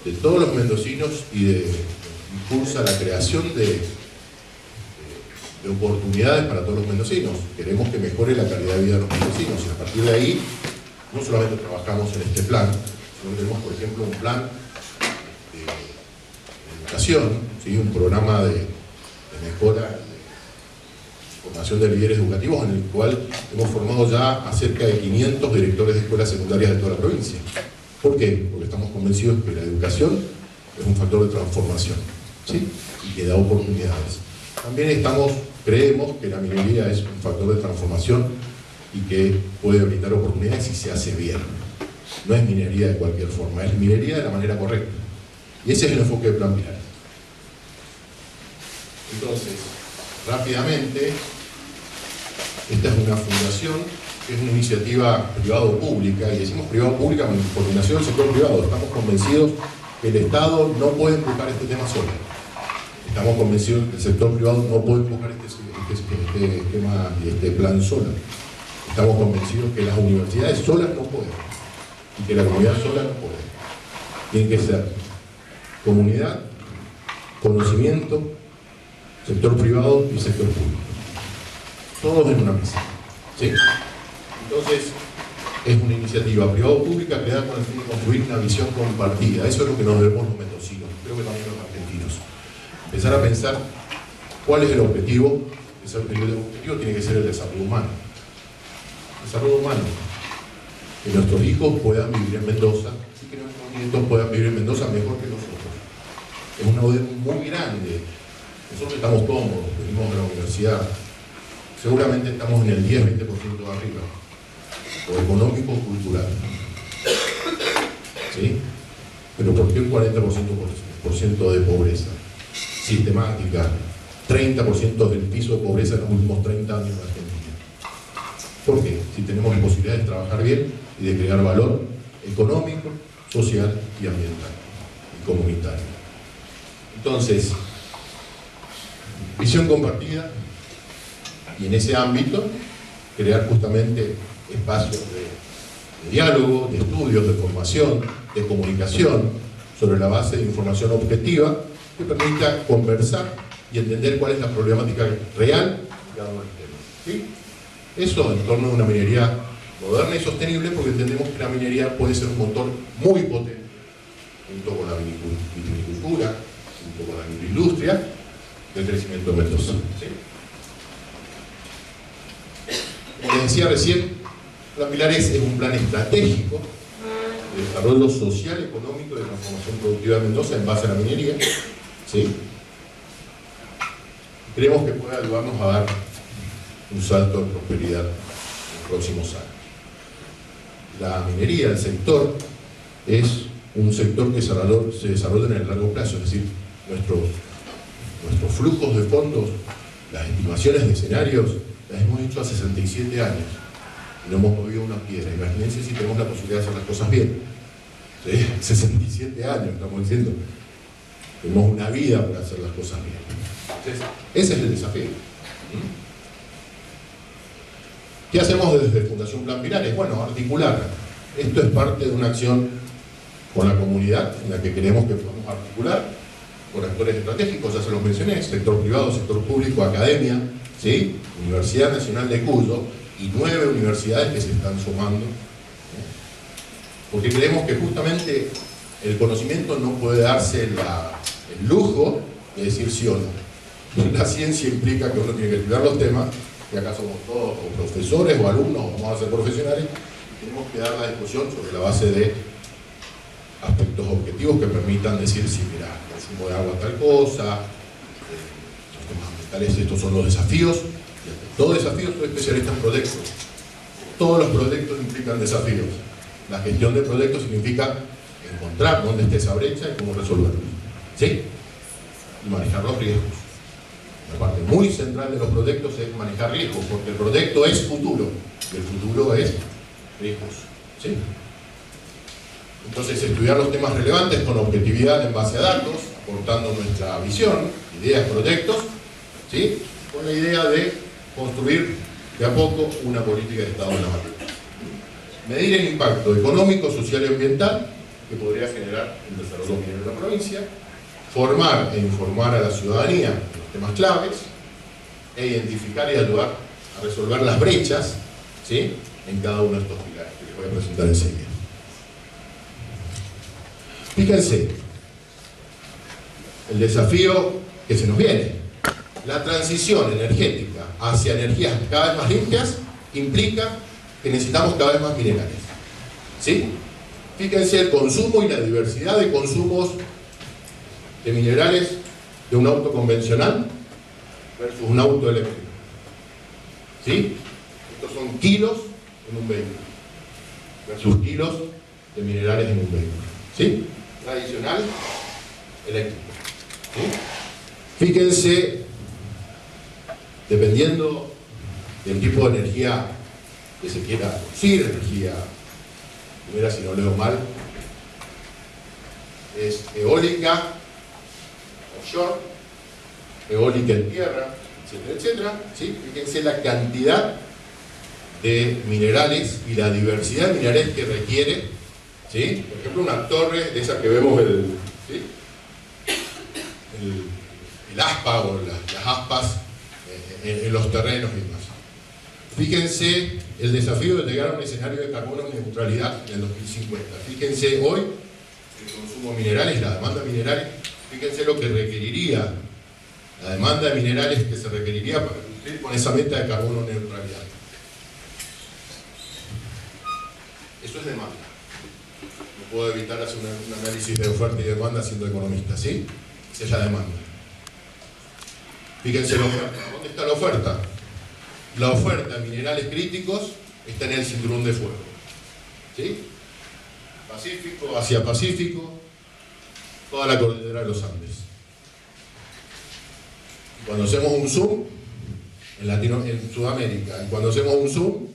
de todos los mendocinos y impulsa la creación de oportunidades para todos los mendocinos. Queremos que mejore la calidad de vida de los mendocinos y a partir de ahí no solamente trabajamos en este plan, sino que tenemos, por ejemplo, un plan de educación, ¿sí?, un programa de mejora de formación de líderes educativos en el cual hemos formado ya a cerca de 500 directores de escuelas secundarias de toda la provincia. ¿Por qué? Porque estamos convencidos que la educación es un factor de transformación, ¿sí?, y que da oportunidades. También creemos que la minería es un factor de transformación y que puede brindar oportunidades si se hace bien. No es minería de cualquier forma, es minería de la manera correcta. Y ese es el enfoque del Plan Pilares. Entonces, rápidamente, esta es una fundación que es una iniciativa privado-pública, y decimos privado-pública con coordinación del sector privado. Estamos convencidos que el Estado no puede empujar este tema solo. Estamos convencidos que el sector privado no puede empujar este esquema y este plan sola. Estamos convencidos que las universidades solas no pueden y que la comunidad sola no puede. Tienen que ser comunidad, conocimiento, sector privado y sector público. Todos en una mesa. ¿Sí? Entonces, es una iniciativa privado-pública creada con el fin de construir una visión compartida. Eso es lo que nos debemos los mendocinos, creo que también los argentinos. Empezar a pensar cuál es el objetivo. El objetivo tiene que ser el desarrollo humano. El desarrollo humano. Que nuestros hijos puedan vivir en Mendoza y que nuestros nietos puedan vivir en Mendoza mejor que nosotros. Es una deuda muy grande. Nosotros estamos cómodos, venimos de la universidad. Seguramente estamos en el 10-20% de arriba. O económico o cultural. ¿Sí? Pero ¿por qué un 40% de pobreza sistemática? 30% del piso de pobreza en los últimos 30 años en Argentina. ¿Por qué? Si tenemos la posibilidad de trabajar bien y de crear valor económico, social y ambiental y comunitario. Entonces, visión compartida y en ese ámbito crear justamente espacios de diálogo, de estudios, de formación, de comunicación sobre la base de información objetiva que permita conversar y entender cuál es la problemática real de cada uno de los temas. ¿Sí? Eso en torno a una minería moderna y sostenible, porque entendemos que la minería puede ser un motor muy potente junto con la viticultura, junto con la agroindustria, del crecimiento de Mendoza. ¿Sí? Como les decía recién, Plan Pilares es un plan estratégico de desarrollo social, económico y de transformación productiva de Mendoza en base a la minería. ¿Sí? Creemos que puede ayudarnos a dar un salto de prosperidad en los próximos años. La minería, el sector, es un sector que se desarrolla en el largo plazo, es decir, nuestros flujos de fondos, las estimaciones de escenarios, las hemos hecho hace 67 años y no hemos movido una piedra. Imagínense si tenemos la posibilidad de hacer las cosas bien. ¿Sí? 67 años, estamos diciendo. Tenemos una vida para hacer las cosas bien. Entonces, ese es el desafío. ¿Qué hacemos desde Fundación Plan Pilares? Bueno, articular. Esto es parte de una acción con la comunidad en la que queremos que podamos articular con actores estratégicos, ya se los mencioné, sector privado, sector público, academia, ¿sí? Universidad Nacional de Cuyo y 9 universidades que se están sumando, porque creemos que justamente el conocimiento no puede darse el lujo de decir sí o no. La ciencia implica que uno tiene que estudiar los temas, y acá somos todos o profesores o alumnos, o vamos a ser profesionales, y tenemos que dar la discusión sobre la base de aspectos objetivos que permitan decir, sí, mira, el consumo de agua tal cosa, los temas ambientales, estos son los desafíos, y ante todo desafío soy especialista en proyectos. Todos los proyectos implican desafíos. La gestión de proyectos significa encontrar dónde está esa brecha y cómo resolverla. ¿Sí? Y manejar los riesgos. La parte muy central de los proyectos es manejar riesgos, porque el proyecto es futuro, y el futuro es riesgos. ¿Sí? Entonces, estudiar los temas relevantes con objetividad en base a datos, aportando nuestra visión, ideas, proyectos, ¿sí? Con la idea de construir de a poco una política de Estado en la materia. Medir el impacto económico, social y ambiental que podría generar el desarrollo minero de la provincia, formar e informar a la ciudadanía de los temas claves, e identificar y ayudar a resolver las brechas, ¿sí? En cada uno de estos pilares que les voy a presentar enseguida. Fíjense, el desafío que se nos viene. La transición energética hacia energías cada vez más limpias implica que necesitamos cada vez más minerales. ¿Sí? Fíjense el consumo y la diversidad de consumos de minerales de un auto convencional versus un auto eléctrico. ¿Sí? Estos son kilos en un vehículo versus kilos de minerales en un vehículo. ¿Sí? Tradicional, eléctrico. ¿Sí? Fíjense, dependiendo del tipo de energía que se quiera producir, energía, primera si no leo mal, es eólica, offshore, eólica en tierra, etcétera, etcétera, ¿sí? Fíjense la cantidad de minerales y la diversidad de minerales que requiere, ¿sí? Por ejemplo, una torre de esa que vemos ¿sí? el aspa o las aspas en los terrenos y demás. Fíjense el desafío de llegar a un escenario de carbono neutralidad en el 2050. Fíjense hoy el consumo de minerales, la demanda de minerales, fíjense lo que requeriría, la demanda de minerales que se requeriría para cumplir con esa meta de carbono neutralidad. Eso es demanda. No puedo evitar hacer un análisis de oferta y demanda siendo economista, ¿sí? Esa es la demanda. Fíjense la oferta. ¿Dónde está la oferta? La oferta de minerales críticos está en el cinturón de fuego. ¿Sí? Pacífico, Asia-Pacífico, toda la cordillera de los Andes. Y cuando hacemos un zoom, en Sudamérica, y cuando hacemos un zoom,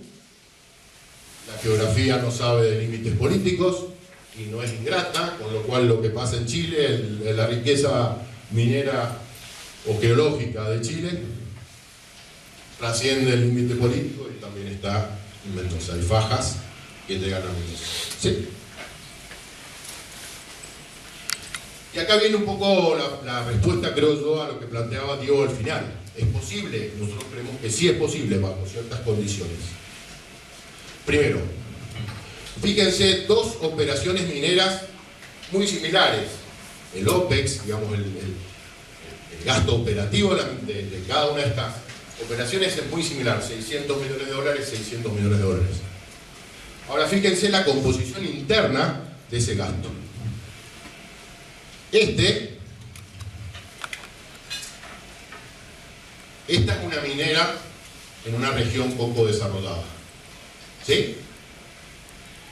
la geografía no sabe de límites políticos y no es ingrata, con lo cual lo que pasa en Chile, la riqueza minera o geológica de Chile, trasciende el límite político y también está en Mendoza. Hay fajas que llegan a Mendoza. ¿Sí? Y acá viene un poco la respuesta, creo yo, a lo que planteaba Diego al final. ¿Es posible? Nosotros creemos que sí es posible bajo ciertas condiciones. Primero, fíjense dos operaciones mineras muy similares. El OPEX, digamos, el gasto operativo de cada una de estas operaciones es muy similar, 600 millones de dólares, 600 millones de dólares. Ahora fíjense la composición interna de ese gasto. Esta es una minera en una región poco desarrollada. ¿Sí?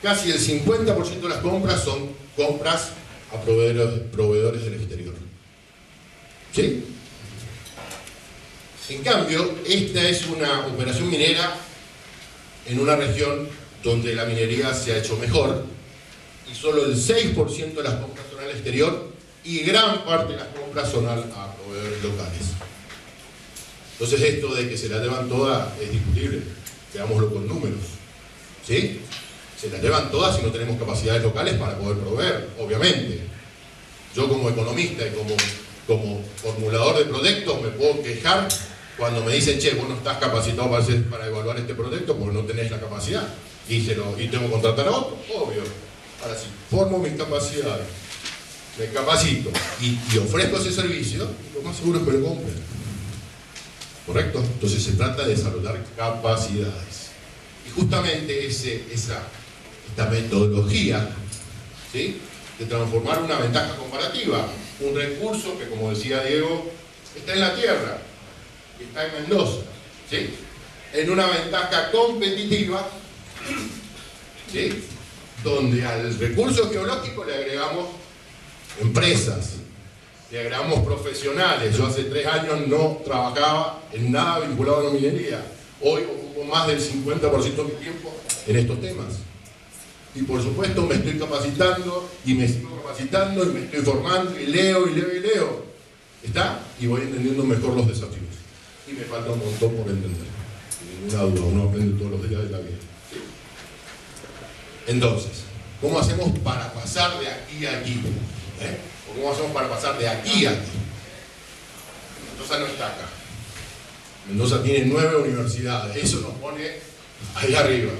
Casi el 50% de las compras son compras a proveedores del exterior. ¿Sí? En cambio, esta es una operación minera en una región donde la minería se ha hecho mejor y solo el 6% de las compras son al exterior y gran parte de las compras son a proveedores locales. Entonces esto de que se la llevan todas es discutible, veámoslo con números. ¿Sí? Se la llevan todas si no tenemos capacidades locales para poder proveer, obviamente. Yo como economista y como formulador de proyectos me puedo quejar cuando me dicen, che, vos no estás capacitado para evaluar este proyecto porque no tenés la capacidad y tengo que contratar a otro, obvio. Ahora, si formo mis capacidades, me capacito y ofrezco ese servicio, lo más seguro es que lo compren. ¿Correcto? Entonces se trata de desarrollar capacidades. Y justamente esta metodología, ¿sí?, de transformar una ventaja comparativa, un recurso que, como decía Diego, está en la tierra, está en Mendoza, ¿sí?, en una ventaja competitiva, ¿sí?, donde al recurso geológico le agregamos empresas, le agregamos profesionales. Yo hace 3 años no trabajaba en nada vinculado a la minería. Hoy ocupo más del 50% de mi tiempo en estos temas. Y por supuesto me estoy capacitando y me sigo capacitando y me estoy formando y leo y leo y leo. ¿Está? Y voy entendiendo mejor los desafíos. Y me falta un montón por entender. Sin ninguna duda, uno aprende todos los días de la vida. ¿Sí? Entonces, ¿cómo hacemos para pasar de aquí a aquí? ¿O cómo hacemos para pasar de aquí a aquí? Mendoza no está acá. Mendoza tiene 9 universidades. Eso nos pone ahí arriba.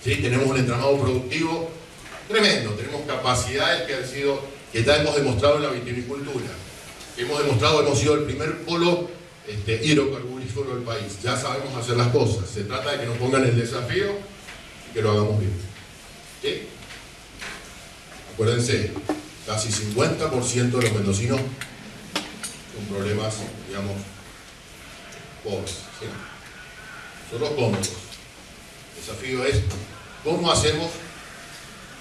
¿Sí? Tenemos un entramado productivo tremendo. Tenemos capacidades que ya hemos demostrado en la vitivinicultura. Hemos sido el primer polo hidrocarburífero del país. Ya sabemos hacer las cosas. Se trata de que nos pongan el desafío y que lo hagamos bien. ¿Sí? Acuérdense, casi 50% de los mendocinos con problemas, digamos, pobres. ¿Sí? Son los cómodos. El desafío es cómo hacemos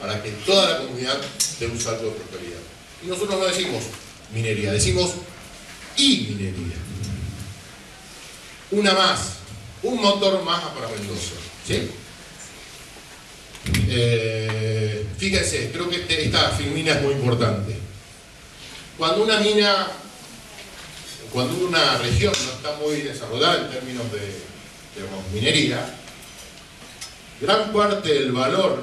para que toda la comunidad dé un salto de prosperidad. Y nosotros no decimos minería, decimos minería. Una más, un motor más para Mendoza. ¿Sí? Fíjense, creo que esta filmina es muy importante. Cuando una mina, cuando una región no está muy desarrollada en términos de minería, gran parte del valor,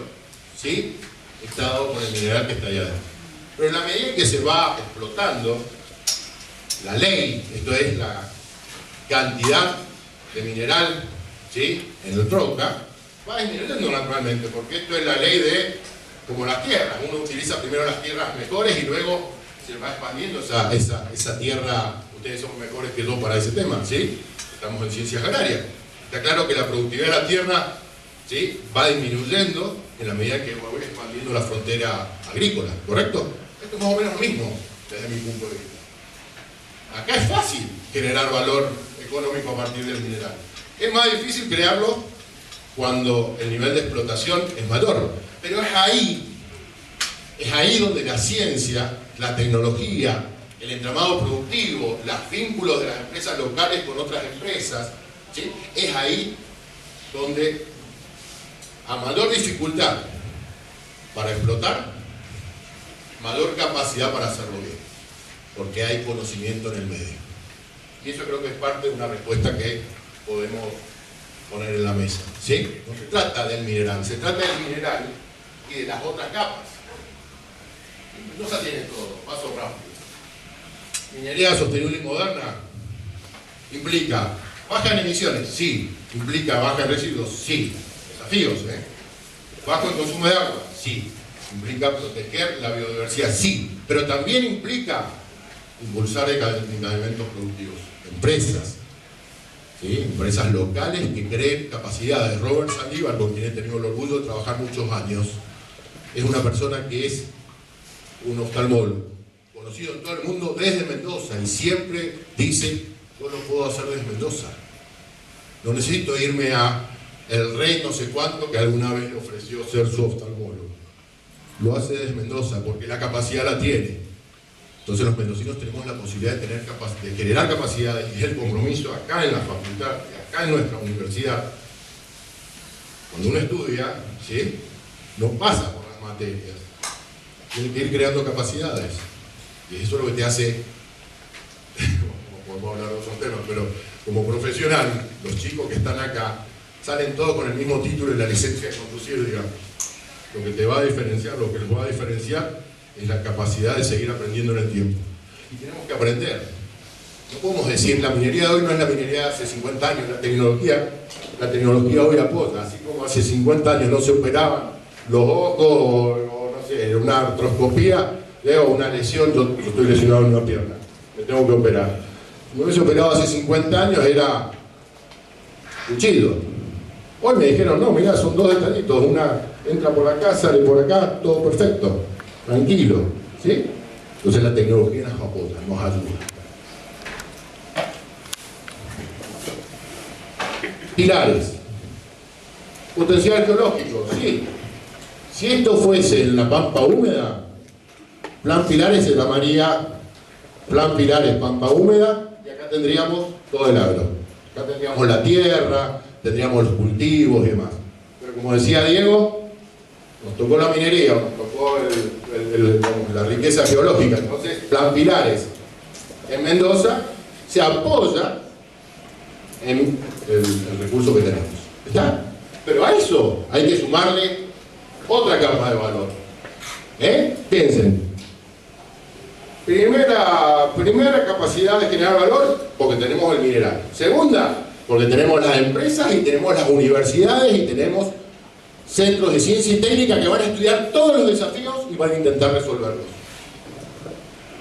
¿sí?, está dado por el mineral que está allá adentro. Pero en la medida que se va explotando la ley, esto es la cantidad de mineral, ¿sí?, en el tronca, va disminuyendo naturalmente, porque esto es la ley de, como las tierras, uno utiliza primero las tierras mejores y luego se va expandiendo esa tierra. Ustedes son mejores que yo para ese tema, ¿sí? Estamos en ciencias agrarias. Está claro que la productividad de la tierra, ¿sí?, va disminuyendo en la medida que va expandiendo la frontera agrícola, ¿correcto? Esto es más o menos lo mismo desde mi punto de vista. Acá es fácil generar valor económico a partir del mineral. Es más difícil crearlo cuando el nivel de explotación es mayor. Pero es ahí donde la ciencia, la tecnología, el entramado productivo, los vínculos de las empresas locales con otras empresas, ¿sí?, es ahí donde a mayor dificultad para explotar, mayor capacidad para hacerlo bien, porque hay conocimiento en el medio. Y eso creo que es parte de una respuesta que podemos poner en la mesa, ¿sí? No se trata del mineral, se trata del mineral y de las otras capas. Mendoza tiene todo, paso rápido. Minería sostenible y moderna implica baja en emisiones, sí. Implica baja en residuos, sí. Desafíos, ¿eh? Bajo en consumo de agua, sí. Implica proteger la biodiversidad, sí. Pero también implica impulsar encadenamientos productivos. Empresas, ¿sí?, empresas locales que creen capacidades. Robert Sandívar, con quien he tenido el orgullo de trabajar muchos años, es una persona que es un oftalmólogo conocido en todo el mundo desde Mendoza, y siempre dice: yo lo puedo hacer desde Mendoza, no necesito irme a el rey no sé cuánto que alguna vez le ofreció ser su oftalmólogo. Lo hace desde Mendoza porque la capacidad la tiene. Entonces los mendocinos tenemos la posibilidad de generar capacidades, y el compromiso acá en la facultad, acá en nuestra universidad. Cuando uno estudia, ¿sí?, no pasa por las materias, tiene que ir creando capacidades, y eso es lo que te hace, podemos hablar de otros temas, pero como profesional, los chicos que están acá salen todos con el mismo título y la licencia de conducir, digamos. Lo que te va a diferenciar, lo que les va a diferenciar es la capacidad de seguir aprendiendo en el tiempo. Y tenemos que aprender. No podemos decir, la minería de hoy no es la minería de hace 50 años, la tecnología hoy apoya, así como hace 50 años no se operaban los ojos, o no sé, una artroscopía, o una lesión, yo estoy lesionado en una pierna, me tengo que operar. Si me hubiese operado hace 50 años era cuchillo. Hoy me dijeron, no, mirá, son dos detallitos, una entra por acá, sale por acá, todo perfecto, tranquilo, ¿sí? Entonces la tecnología nos apoya, nos ayuda. Pilares. Potencial geológico, sí. Si esto fuese en la pampa húmeda, Plan Pilares se llamaría Plan Pilares Pampa Húmeda, y acá tendríamos todo el agro. Acá tendríamos la tierra, tendríamos los cultivos y demás. Pero como decía Diego, nos tocó la minería, nos tocó la riqueza geológica. Entonces, Plan Pilares en Mendoza se apoya en el recurso que tenemos. ¿Está? Pero a eso hay que sumarle otra capa de valor. Piensen. Primera capacidad de generar valor, porque tenemos el mineral. Segunda, porque tenemos las empresas y tenemos las universidades y tenemos centros de ciencia y técnica que van a estudiar todos los desafíos y van a intentar resolverlos.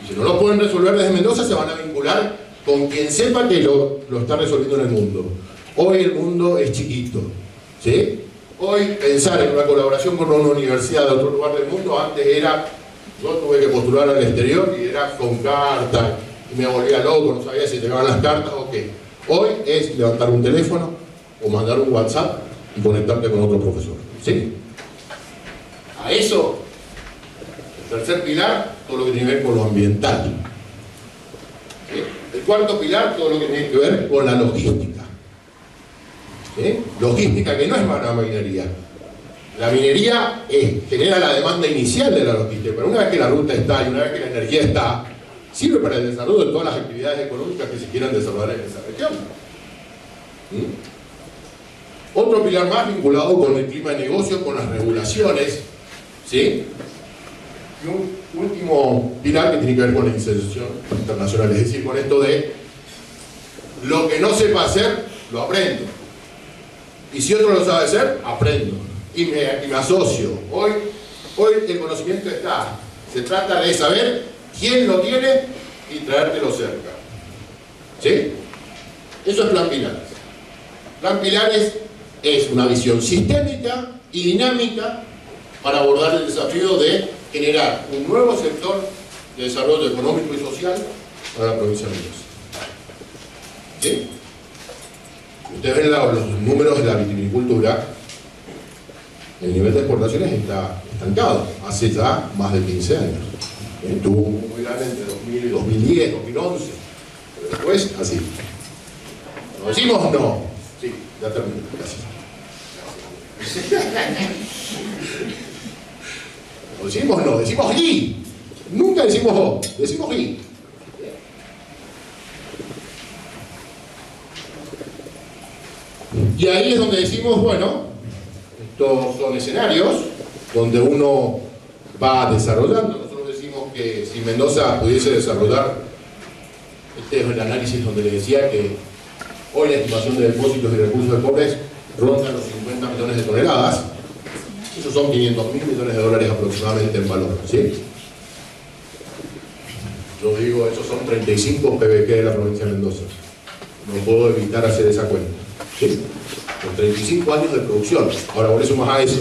Y si no lo pueden resolver desde Mendoza, se van a vincular con quien sepa que lo está resolviendo en el mundo. Hoy el mundo es chiquito, ¿sí? Hoy pensar en una colaboración con una universidad de otro lugar del mundo, antes era, yo tuve que postular al exterior y era con cartas, y me volvía loco, no sabía si llegaban las cartas o qué. Hoy es levantar un teléfono o mandar un WhatsApp y conectarte con otro profesor, ¿sí? A eso, el tercer pilar, todo lo que tiene que ver con lo ambiental. ¿Sí? El cuarto pilar, todo lo que tiene que ver con la logística. ¿Sí? Logística que no es para la minería. La minería genera la demanda inicial de la logística, pero una vez que la ruta está y una vez que la energía está, sirve para el desarrollo de todas las actividades económicas que se quieran desarrollar en esa región. Otro pilar más vinculado con el clima de negocio, con las regulaciones, ¿sí? Y un último pilar que tiene que ver con la inserción internacional, es decir, con esto de lo que no sepa hacer, lo aprendo. Y si otro lo sabe hacer, aprendo. Y me asocio. Hoy el conocimiento está. Se trata de saber quién lo tiene y traértelo cerca. ¿Sí? Eso es Plan Pilares. Plan Pilares es una visión sistémica y dinámica para abordar el desafío de generar un nuevo sector de desarrollo económico y social para la provincia de Mendoza. ¿Sí? Ustedes ven los números de la vitivinicultura, el nivel de exportaciones está estancado, hace ya más de 15 años. Tuvo un boom muy grande entre 2000 y 2010, 2011, pero después así. ¿Lo decimos o no? Sí, ya termino, gracias. ¿Lo decimos o no? Decimos y. Nunca decimos o, decimos y. Y ahí es donde decimos, bueno, estos son escenarios donde uno va desarrollando. Nosotros decimos que si Mendoza pudiese desarrollar, este es el análisis donde le decía que hoy la estimación de depósitos y recursos de pobres ronda los 50 millones de toneladas. Esos son 500.000 millones de dólares aproximadamente en valor, ¿sí? Yo digo, esos son 35 PBQ de la provincia de Mendoza. No puedo evitar hacer esa cuenta, ¿sí? Con 35 años de producción. Ahora, por eso más a eso.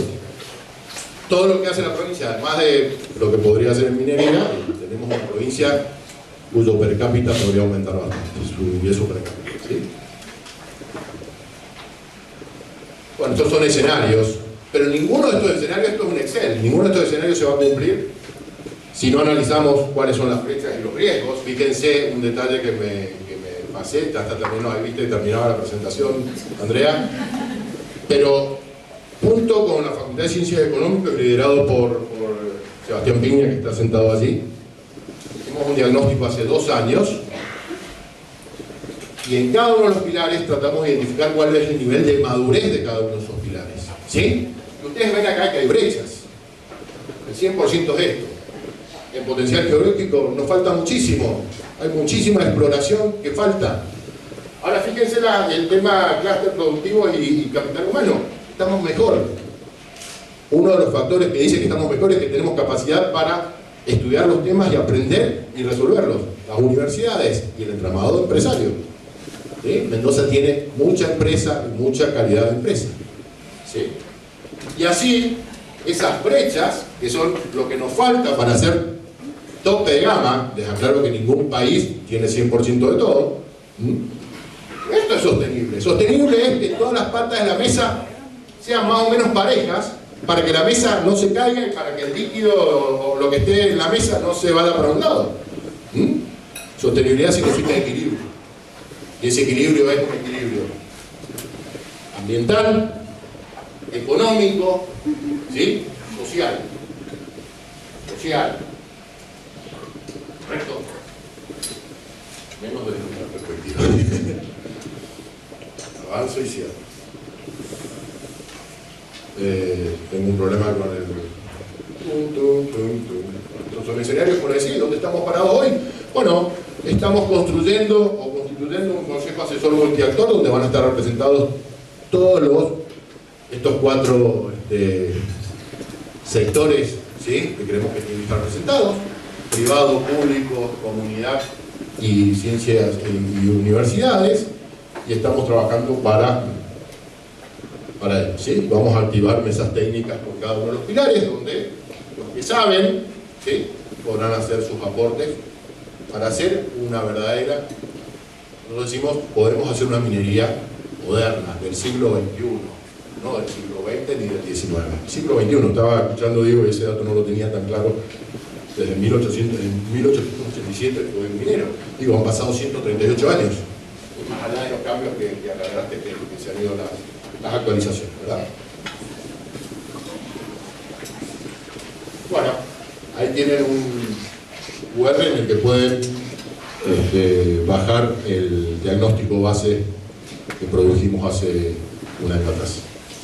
Todo lo que hace la provincia, además de lo que podría hacer en minería, tenemos una provincia cuyo per cápita podría aumentar bastante, su ingreso per cápita, ¿sí? Bueno, estos son escenarios, pero ninguno de estos escenarios, esto es un Excel, ninguno de estos escenarios se va a cumplir si no analizamos cuáles son las brechas y los riesgos. Fíjense un detalle que me pasé, hasta terminó, ahí viste, terminaba la presentación, Andrea, pero junto con la Facultad de Ciencias Económicas, liderado por Sebastián Piña, que está sentado allí, hicimos un diagnóstico hace 2 años, y en cada uno de los pilares tratamos de identificar cuál es el nivel de madurez de cada uno de esos pilares, ¿sí? Y ustedes ven acá que hay brechas, el 100% es esto. En potencial geológico nos falta muchísimo, hay muchísima exploración que falta. Ahora fíjense el tema clúster productivo y capital humano, estamos mejor. Uno de los factores que dice que estamos mejor es que tenemos capacidad para estudiar los temas y aprender y resolverlos. Las universidades y el entramado empresario. ¿Sí? Mendoza tiene mucha empresa y mucha calidad de empresa. ¿Sí? Y así, esas brechas, que son lo que nos falta para hacer tope de gama, deja claro que ningún país tiene 100% de todo. Esto es sostenible. Sostenible es que todas las patas de la mesa sean más o menos parejas, para que la mesa no se caiga y para que el líquido o lo que esté en la mesa no se vaya para un lado. Sostenibilidad significa equilibrio. Y ese equilibrio es un equilibrio ambiental, económico, ¿sí? Social. Correcto. Menos desde una perspectiva. Avanzo y cierro. Tengo un problema con el... Estos son escenarios, por decir, ¿dónde estamos parados hoy? Bueno, estamos construyendo o constituyendo un consejo asesor multiactor donde van a estar representados todos estos 4 sectores, ¿sí? Que creemos que tienen que estar representados: privado, público, comunidad y ciencias y universidades, y estamos trabajando para ello, ¿sí? Vamos a activar mesas técnicas por cada uno de los pilares, donde los que saben, ¿sí? Podrán hacer sus aportes para hacer una verdadera, nosotros decimos, podemos hacer una minería moderna, del siglo XXI, no del siglo XX ni del XIX. Siglo XXI, estaba escuchando, digo, y ese dato no lo tenía tan claro, desde 1887 que fue minero. Digo, han pasado 138 años, y más allá de los cambios que aclaraste que se han ido las actualizaciones, ¿verdad? Bueno, ahí tienen web en el que pueden bajar el diagnóstico base que produjimos hace un año atrás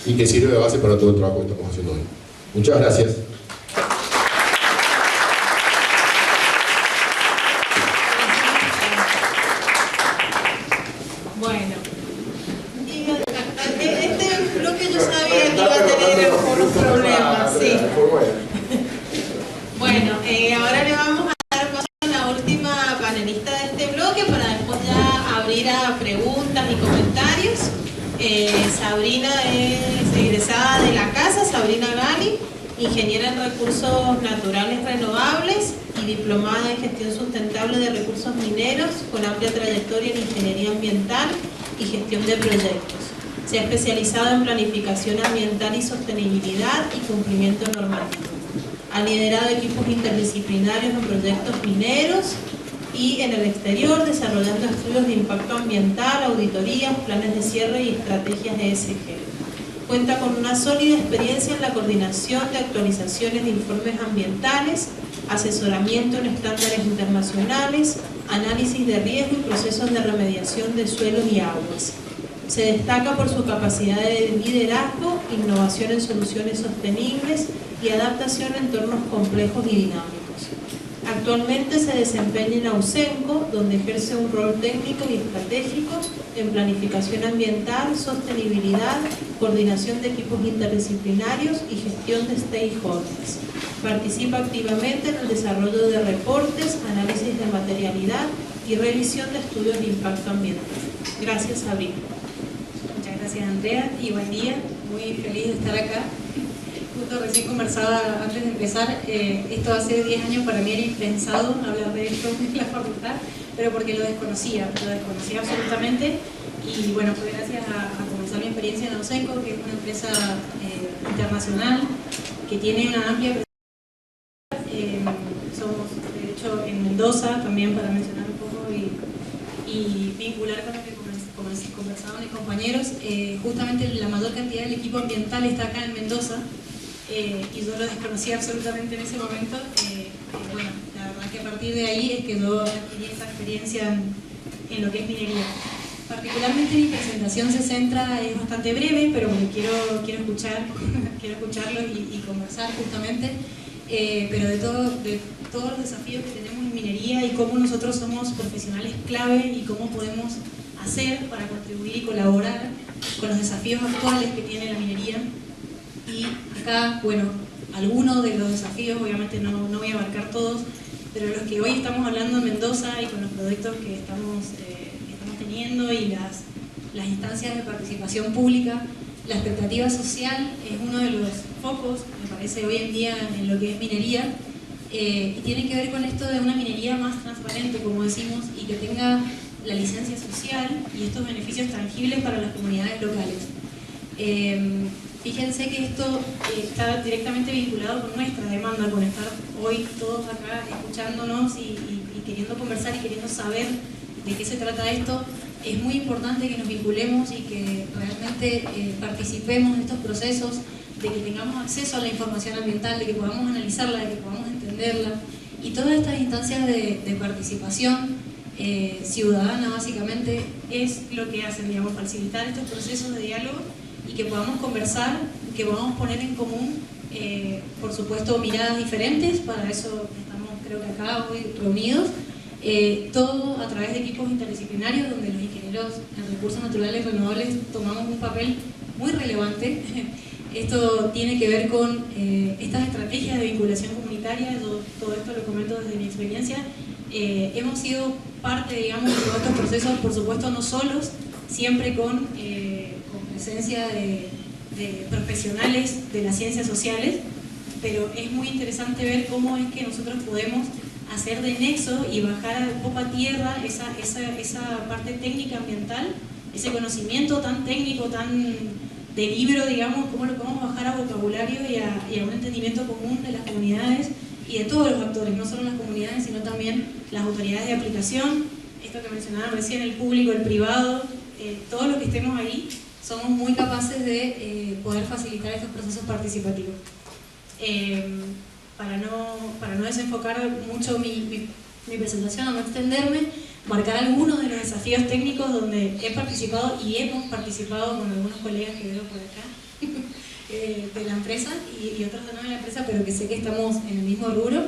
y que sirve de base para todo el trabajo que estamos haciendo hoy. Muchas gracias. Bueno, este bloque yo sabía que iba a tener unos problemas, sí. Bueno, ahora le vamos a dar paso a la última panelista de este bloque para después ya abrir a preguntas y comentarios. Sabrina es egresada de la casa, Sabrina Gali, ingeniera en recursos naturales renovables y diplomada en gestión sustentable de recursos mineros con amplia trayectoria en ingeniería ambiental y gestión de proyectos. Se ha especializado en planificación ambiental y sostenibilidad y cumplimiento normativo. Ha liderado equipos interdisciplinarios en proyectos mineros y en el exterior, desarrollando estudios de impacto ambiental, auditorías, planes de cierre y estrategias ESG. Cuenta con una sólida experiencia en la coordinación de actualizaciones de informes ambientales, asesoramiento en estándares internacionales, análisis de riesgo y procesos de remediación de suelos y aguas. Se destaca por su capacidad de liderazgo, innovación en soluciones sostenibles y adaptación a entornos complejos y dinámicos. Actualmente se desempeña en Ausenco, donde ejerce un rol técnico y estratégico en planificación ambiental, sostenibilidad, coordinación de equipos interdisciplinarios y gestión de stakeholders. Participa activamente en el desarrollo de reportes, análisis de materialidad y revisión de estudios de impacto ambiental. Gracias, Sabrina. Muchas gracias, Andrea, y buen día. Muy feliz de estar acá. Justo recién conversaba antes de empezar, esto hace 10 años para mí era impensado hablar de esto en la facultad, pero porque lo desconocía absolutamente. Y bueno, fue gracias a comenzar mi experiencia en Ausenco, que es una empresa internacional que tiene una amplia presencia. Somos, de hecho, en Mendoza, también para mencionar un poco y vincular con lo que conversaban mis compañeros. Justamente la mayor cantidad del equipo ambiental está acá en Mendoza. Y yo lo desconocía absolutamente en ese momento. Bueno, la verdad que a partir de ahí es que yo adquirí esa experiencia en lo que es minería. Particularmente mi presentación se centra, es bastante breve, pero bueno, quiero escucharlo y conversar justamente, pero de todos los desafíos que tenemos en minería y cómo nosotros somos profesionales clave y cómo podemos hacer para contribuir y colaborar con los desafíos actuales que tiene la minería. Y acá, bueno, algunos de los desafíos, obviamente no voy a abarcar todos, pero los que hoy estamos hablando en Mendoza y con los proyectos que estamos teniendo y las instancias de participación pública, la expectativa social es uno de los focos, me parece, hoy en día en lo que es minería, y tiene que ver con esto de una minería más transparente, como decimos, y que tenga la licencia social y estos beneficios tangibles para las comunidades locales. Fíjense que esto está directamente vinculado con nuestra demanda, con estar hoy todos acá escuchándonos y queriendo conversar y queriendo saber de qué se trata esto. Es muy importante que nos vinculemos y que realmente participemos en estos procesos, de que tengamos acceso a la información ambiental, de que podamos analizarla, de que podamos entenderla. Y todas estas instancias de participación ciudadana básicamente es lo que hacen, digamos, facilitar estos procesos de diálogo y que podamos conversar, que podamos poner en común, por supuesto, miradas diferentes. Para eso estamos, creo que acá hoy reunidos, todo a través de equipos interdisciplinarios donde los ingenieros en recursos naturales renovables tomamos un papel muy relevante. Esto tiene que ver con estas estrategias de vinculación comunitaria. Yo todo esto lo comento desde mi experiencia. Hemos sido parte, digamos, de todos estos procesos, por supuesto no solos, siempre con presencia de profesionales de las ciencias sociales, pero es muy interesante ver cómo es que nosotros podemos hacer de nexo y bajar un poco a tierra esa parte técnica ambiental, ese conocimiento tan técnico, tan de libro, digamos, cómo lo podemos bajar a vocabulario y a un entendimiento común de las comunidades y de todos los actores, no solo las comunidades, sino también las autoridades de aplicación, esto que mencionaba recién, el público, el privado, todos los que estemos ahí, somos muy capaces de poder facilitar estos procesos participativos. para no desenfocar mucho mi presentación, a no extenderme, marcar algunos de los desafíos técnicos donde he participado y hemos participado con algunos colegas que veo por acá de la empresa y otros no de la empresa, pero que sé que estamos en el mismo rubro.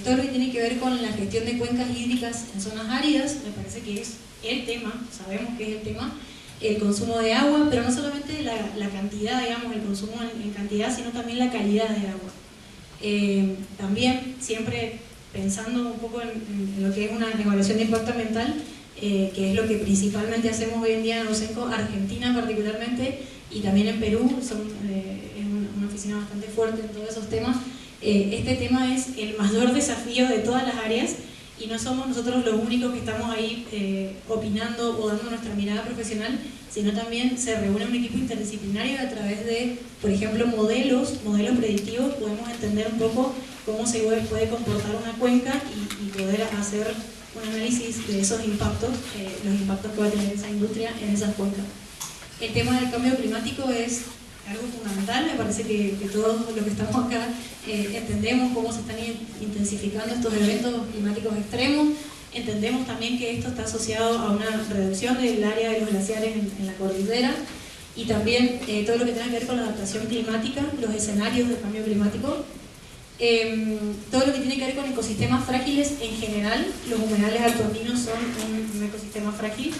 Todo lo que tiene que ver con la gestión de cuencas hídricas en zonas áridas, me parece que es el tema, sabemos que es el tema, el consumo de agua, pero no solamente la cantidad, digamos, el consumo en cantidad, sino también la calidad de agua. También siempre pensando un poco en lo que es una evaluación de impacto ambiental, que es lo que principalmente hacemos hoy en día en Ausenco, Argentina particularmente, y también en Perú, es una oficina bastante fuerte en todos esos temas. Este tema es el mayor desafío de todas las áreas y no somos nosotros los únicos que estamos ahí opinando o dando nuestra mirada profesional, sino también se reúne un equipo interdisciplinario a través de, por ejemplo, modelos predictivos. Podemos entender un poco cómo se puede comportar una cuenca y poder hacer un análisis de esos impactos, los impactos que va a tener esa industria en esas cuencas. El tema del cambio climático es algo fundamental, me parece que todos los que estamos acá entendemos cómo se están intensificando estos eventos climáticos extremos, entendemos también que esto está asociado a una reducción del área de los glaciares en la cordillera y también todo lo que tenga que ver con la adaptación climática, los escenarios del cambio climático, todo lo que tiene que ver con ecosistemas frágiles en general. Los humedales altoandinos son un ecosistema frágil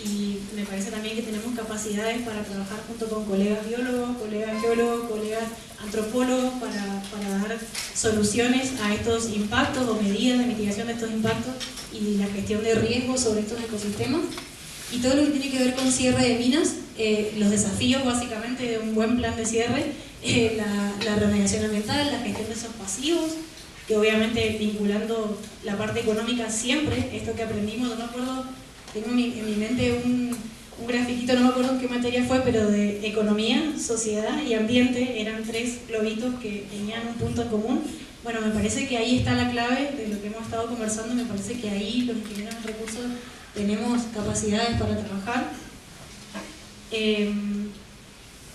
y me parece también que tenemos capacidades para trabajar junto con colegas biólogos, colegas geólogos, colegas antropólogos para dar soluciones a estos impactos o medidas de mitigación de estos impactos y la gestión de riesgos sobre estos ecosistemas. Y todo lo que tiene que ver con cierre de minas, los desafíos básicamente de un buen plan de cierre, la remuneración ambiental, la gestión de esos pasivos, que obviamente vinculando la parte económica siempre, esto que aprendimos, no me acuerdo, tengo en mi mente un grafiquito, no me acuerdo en qué materia fue, pero de economía, sociedad y ambiente, eran 3 globitos que tenían un punto en común. Bueno, me parece que ahí está la clave de lo que hemos estado conversando, me parece que ahí los ingenieros en recursos tenemos capacidades para trabajar.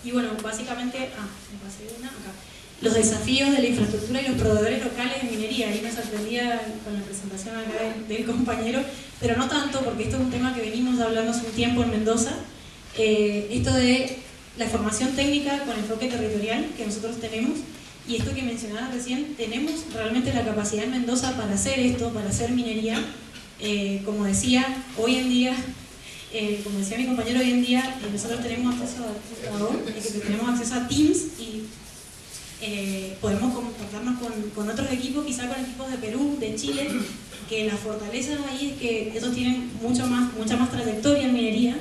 Y bueno, básicamente, me pasé una acá. Los desafíos de la infraestructura y los proveedores locales de minería. Ahí me sorprendía con la presentación acá del compañero, pero no tanto, porque esto es un tema que venimos hablando hace un tiempo en Mendoza. Esto de la formación técnica con enfoque territorial que nosotros tenemos, y esto que mencionaba recién, tenemos realmente la capacidad en Mendoza para hacer esto, para hacer minería. Como decía, hoy en día, como decía mi compañero, hoy en día nosotros tenemos acceso tenemos acceso a Teams y podemos contactarnos con otros equipos, quizá con equipos de Perú, de Chile, que la fortaleza ahí es que ellos tienen mucha más trayectoria en minería,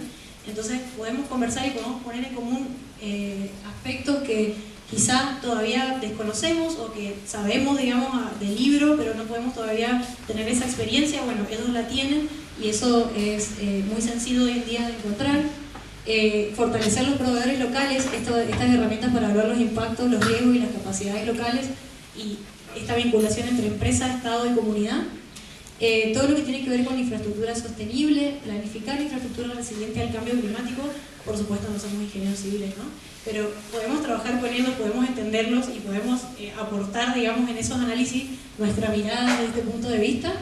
entonces podemos conversar y podemos poner en común aspectos que quizá todavía desconocemos o que sabemos, digamos, de libro, pero no podemos todavía tener esa experiencia. Bueno, ellos la tienen y eso es muy sencillo hoy en día de encontrar. Fortalecer los proveedores locales, estas herramientas para evaluar los impactos, los riesgos y las capacidades locales y esta vinculación entre empresa, Estado y comunidad. Todo lo que tiene que ver con infraestructura sostenible, planificar infraestructura resiliente al cambio climático. Por supuesto no somos ingenieros civiles, ¿no? Pero podemos trabajar con ellos, podemos entenderlos y podemos aportar, digamos, en esos análisis nuestra mirada desde este punto de vista.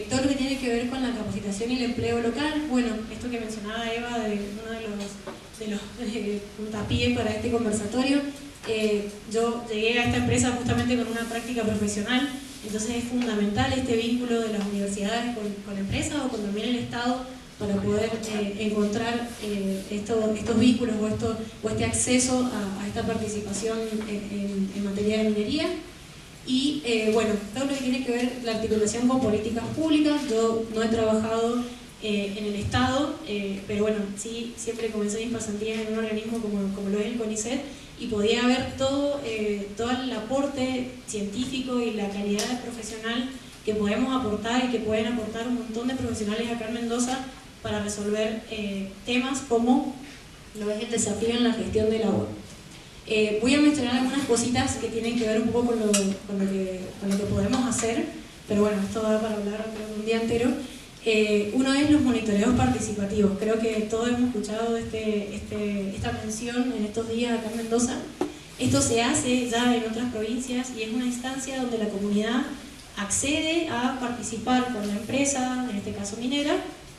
Todo lo que tiene que ver con la capacitación y el empleo local, bueno, esto que mencionaba Eva de uno de los puntapiés para este conversatorio, yo llegué a esta empresa justamente con una práctica profesional, entonces es fundamental este vínculo de las universidades con la empresa o con también el Estado para poder encontrar estos vínculos o este acceso a esta participación en materia de minería. Y bueno, todo lo que tiene que ver la articulación con políticas públicas. Yo no he trabajado en el Estado, pero bueno, sí, siempre comencé mis pasantías en un organismo como lo es el CONICET y podía ver todo el aporte científico y la calidad profesional que podemos aportar y que pueden aportar un montón de profesionales acá en Mendoza para resolver temas como lo es el desafío en la gestión del agua. Voy a mencionar algunas cositas que tienen que ver un poco con lo que podemos hacer, pero bueno, esto da para hablar un día entero. Uno es los monitoreos participativos. Creo que todos hemos escuchado esta mención en estos días acá en Mendoza. Esto se hace ya en otras provincias y es una instancia donde la comunidad accede a participar con la empresa, en este caso minera,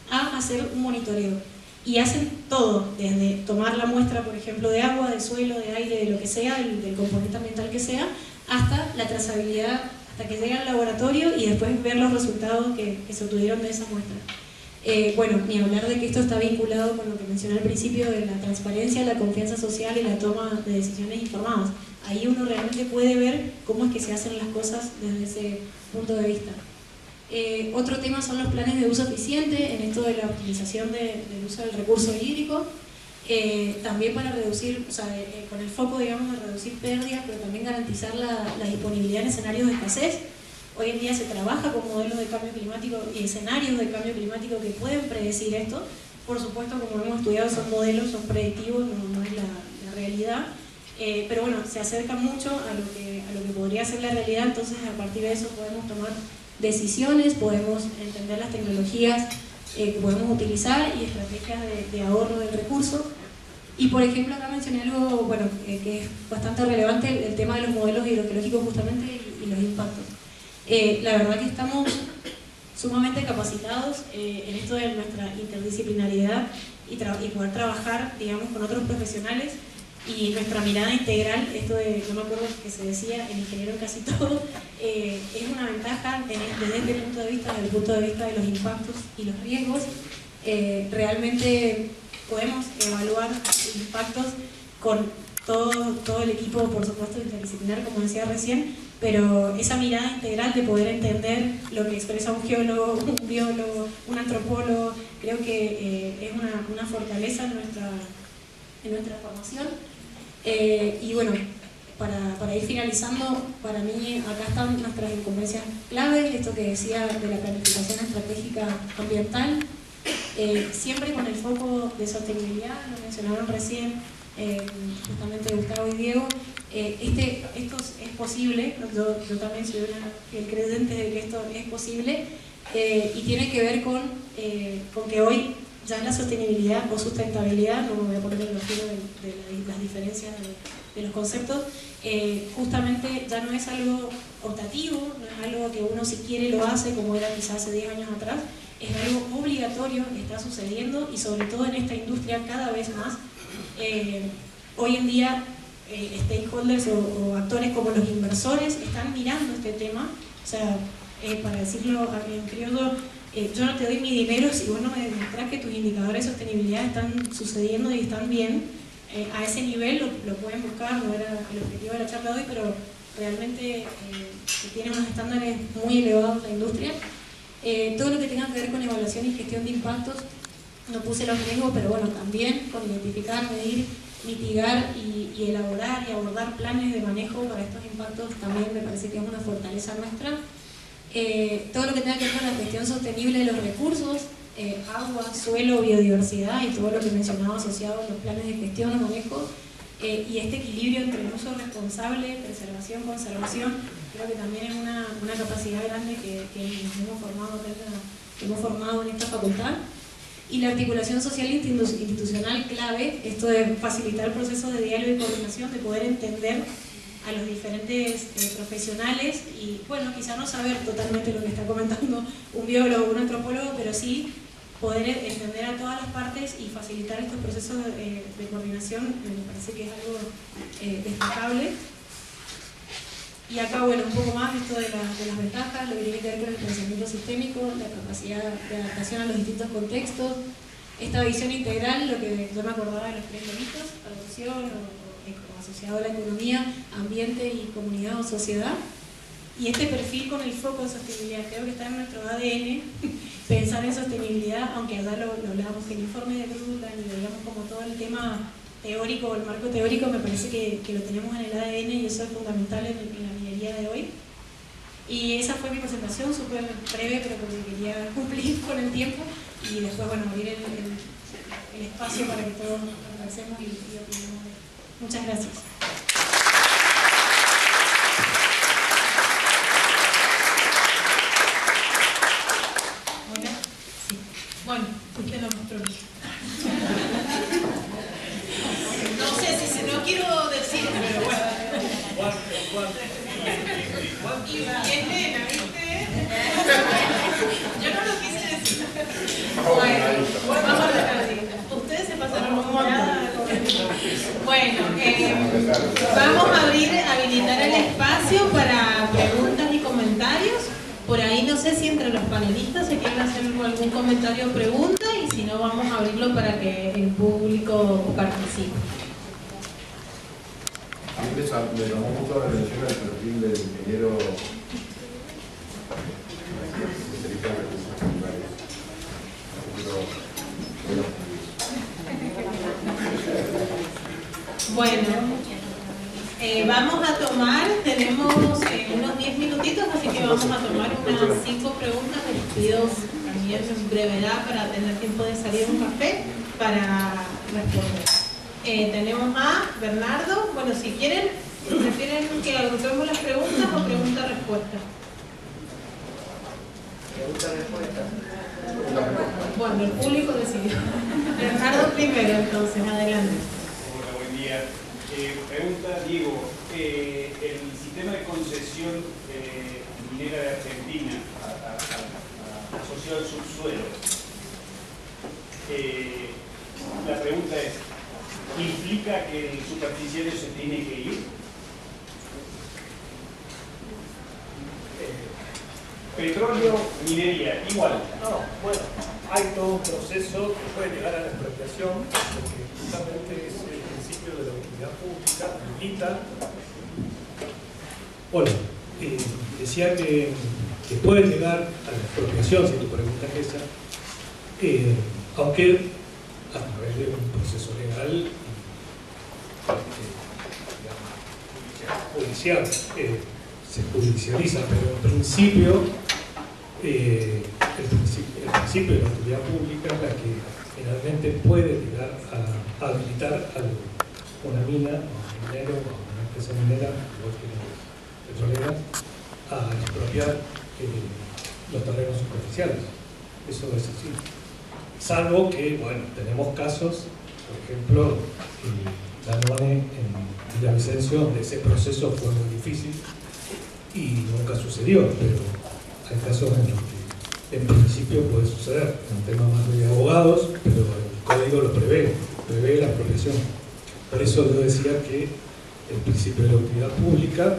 a hacer un monitoreo. Y hacen todo, desde tomar la muestra, por ejemplo, de agua, de suelo, de aire, de lo que sea, del componente ambiental que sea, hasta la trazabilidad, hasta que llega al laboratorio y después ver los resultados que se obtuvieron de esa muestra. Bueno, ni hablar de que esto está vinculado con lo que mencioné al principio de la transparencia, la confianza social y la toma de decisiones informadas. Ahí uno realmente puede ver cómo es que se hacen las cosas desde ese punto de vista. Otro tema son los planes de uso eficiente, en esto de la optimización del uso del recurso hídrico, también para reducir, o sea, con el foco, digamos, de reducir pérdidas, pero también garantizar la disponibilidad en escenarios de escasez. Hoy en día se trabaja con modelos de cambio climático y escenarios de cambio climático que pueden predecir esto. Por supuesto, como hemos estudiado, son modelos, son predictivos, no es la realidad. Pero bueno, se acerca mucho a lo que podría ser la realidad, entonces a partir de eso podemos tomar decisiones, podemos entender las tecnologías que podemos utilizar y estrategias de ahorro del recurso. Y por ejemplo, acá mencioné algo bueno, que es bastante relevante, el tema de los modelos hidrogeológicos justamente y los impactos. La verdad que estamos sumamente capacitados en esto de nuestra interdisciplinariedad y poder trabajar, digamos, con otros profesionales y nuestra mirada integral, esto de, no me acuerdo que se decía, el ingeniero en casi todo, es una ventaja desde este punto de vista, desde el punto de vista de los impactos y los riesgos. Realmente podemos evaluar impactos con todo el equipo, por supuesto, interdisciplinar, como decía recién, pero esa mirada integral de poder entender lo que expresa un geólogo, un biólogo, un antropólogo, creo que es una fortaleza en nuestra formación. Y bueno, para ir finalizando, para mí acá están nuestras incumbencias claves, esto que decía de la planificación estratégica ambiental, siempre con el foco de sostenibilidad, lo mencionaron recién justamente Gustavo y Diego. Esto es posible, yo también soy el creyente de que esto es posible, y tiene que ver con que hoy ya la sostenibilidad o sustentabilidad, no me voy a poner en los giros de las diferencias de los conceptos, justamente ya no es algo optativo, no es algo que uno si quiere lo hace como era quizás hace 10 años atrás, es algo obligatorio que está sucediendo y sobre todo en esta industria cada vez más. Hoy en día stakeholders o actores como los inversores están mirando este tema, o sea, para decirlo en criollo, yo no te doy mi dinero si vos no me demostrás que tus indicadores de sostenibilidad están sucediendo y están bien. A ese nivel lo pueden buscar, no era el objetivo de la charla de hoy, pero realmente tiene unos estándares muy elevados la industria. Todo lo que tenga que ver con evaluación y gestión de impactos, no puse los riesgos, pero bueno, también con identificar, medir, mitigar y elaborar y abordar planes de manejo para estos impactos también me parece que es una fortaleza nuestra. Todo lo que tenga que ver con la gestión sostenible de los recursos, agua, suelo, biodiversidad y todo lo que mencionaba asociado a los planes de gestión o manejo, y este equilibrio entre el uso responsable, preservación, conservación, creo que también es una capacidad grande que hemos formado en esta facultad. Y la articulación social e institucional clave, esto de facilitar procesos de diálogo y coordinación, de poder entender a los diferentes profesionales y, bueno, quizá no saber totalmente lo que está comentando un biólogo o un antropólogo, pero sí poder entender a todas las partes y facilitar estos procesos de coordinación, me parece que es algo destacable. Y acá, bueno, un poco más esto de las ventajas, lo que tiene que ver con el pensamiento sistémico, la capacidad de adaptación a los distintos contextos, esta visión integral, lo que yo me acordaba de los 3 delitos, adopción o asociado a la economía, ambiente y comunidad o sociedad. Y este perfil con el foco de sostenibilidad, creo que está en nuestro ADN, pensar en sostenibilidad, aunque allá lo hablábamos que el informe de Brundtland y digamos como todo el tema teórico, el marco teórico, me parece que lo tenemos en el ADN y eso es fundamental en la minería de hoy. Y esa fue mi presentación, súper breve, pero porque quería cumplir con el tiempo y después, bueno, abrir el espacio para que todos conversemos y opinemos. Muchas gracias. Hola. Sí. Bueno, usted lo mostró bien. No sé si no quiero decir, pero bueno. Y es nena, ¿viste? Yo no lo quise decir. Bueno, vamos a dejar así. Ustedes se pasaron un montón. Bueno, vamos a habilitar el espacio para preguntas y comentarios. Por ahí no sé si entre los panelistas se quieren hacer algún comentario o pregunta, y si no vamos a abrirlo para que el público participe. A mí me llamó mucho la atención el perfil del ingeniero especialista en recursos naturales. Bueno, vamos a tomar, tenemos unos 10 minutitos, así que vamos a tomar unas 5 preguntas. Les pido también brevedad para tener tiempo de salir a un café para responder. Tenemos a Bernardo. Bueno, si quieren, ¿prefieren que agrupemos las preguntas o pregunta-respuesta? Pregunta-respuesta. Bueno, el público decidió. Bernardo primero, entonces, adelante. Hola, buen día. Pregunta, Diego, el sistema de concesión minera de Argentina asociado al subsuelo, la pregunta es, ¿implica que el superficiario se tiene que ir? Petróleo, minería, igual. No, bueno, hay todo un proceso que puede llegar a la expropiación, porque justamente es el principio de la utilidad pública, habilita. Bueno, decía que puede llegar a la expropiación, si tu pregunta es esa, aunque a través de un proceso legal judicial, se judicializa, pero en principio el principio de la utilidad pública es la que generalmente puede llegar a habilitar a una mina, a un minero, a una empresa minera, petrolera, a expropiar los terrenos superficiales. Eso es así. Salvo que, bueno, tenemos casos, por ejemplo, Danone en Villavicencio, donde ese proceso fue muy difícil y nunca sucedió, pero hay casos en los que en principio puede suceder, un tema más de abogados, pero el código lo prevé la expropiación. Por eso yo decía que el principio de la utilidad pública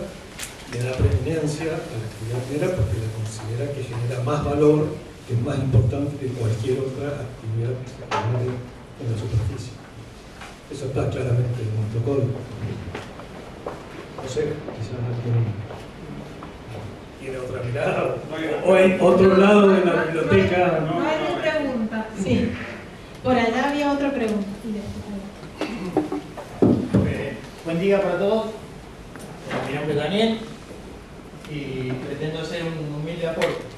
le da preeminencia a la actividad minera porque la considera que genera más valor, que es más importante que cualquier otra actividad que se genere en la superficie. Eso está claramente en nuestro código. No sé, quizás alguien tiene otra mirada, o hay otro lado de la biblioteca. No hay una pregunta. Sí. Por allá había otra pregunta. Buen día para todos. Mi nombre es Daniel y pretendo hacer un humilde aporte.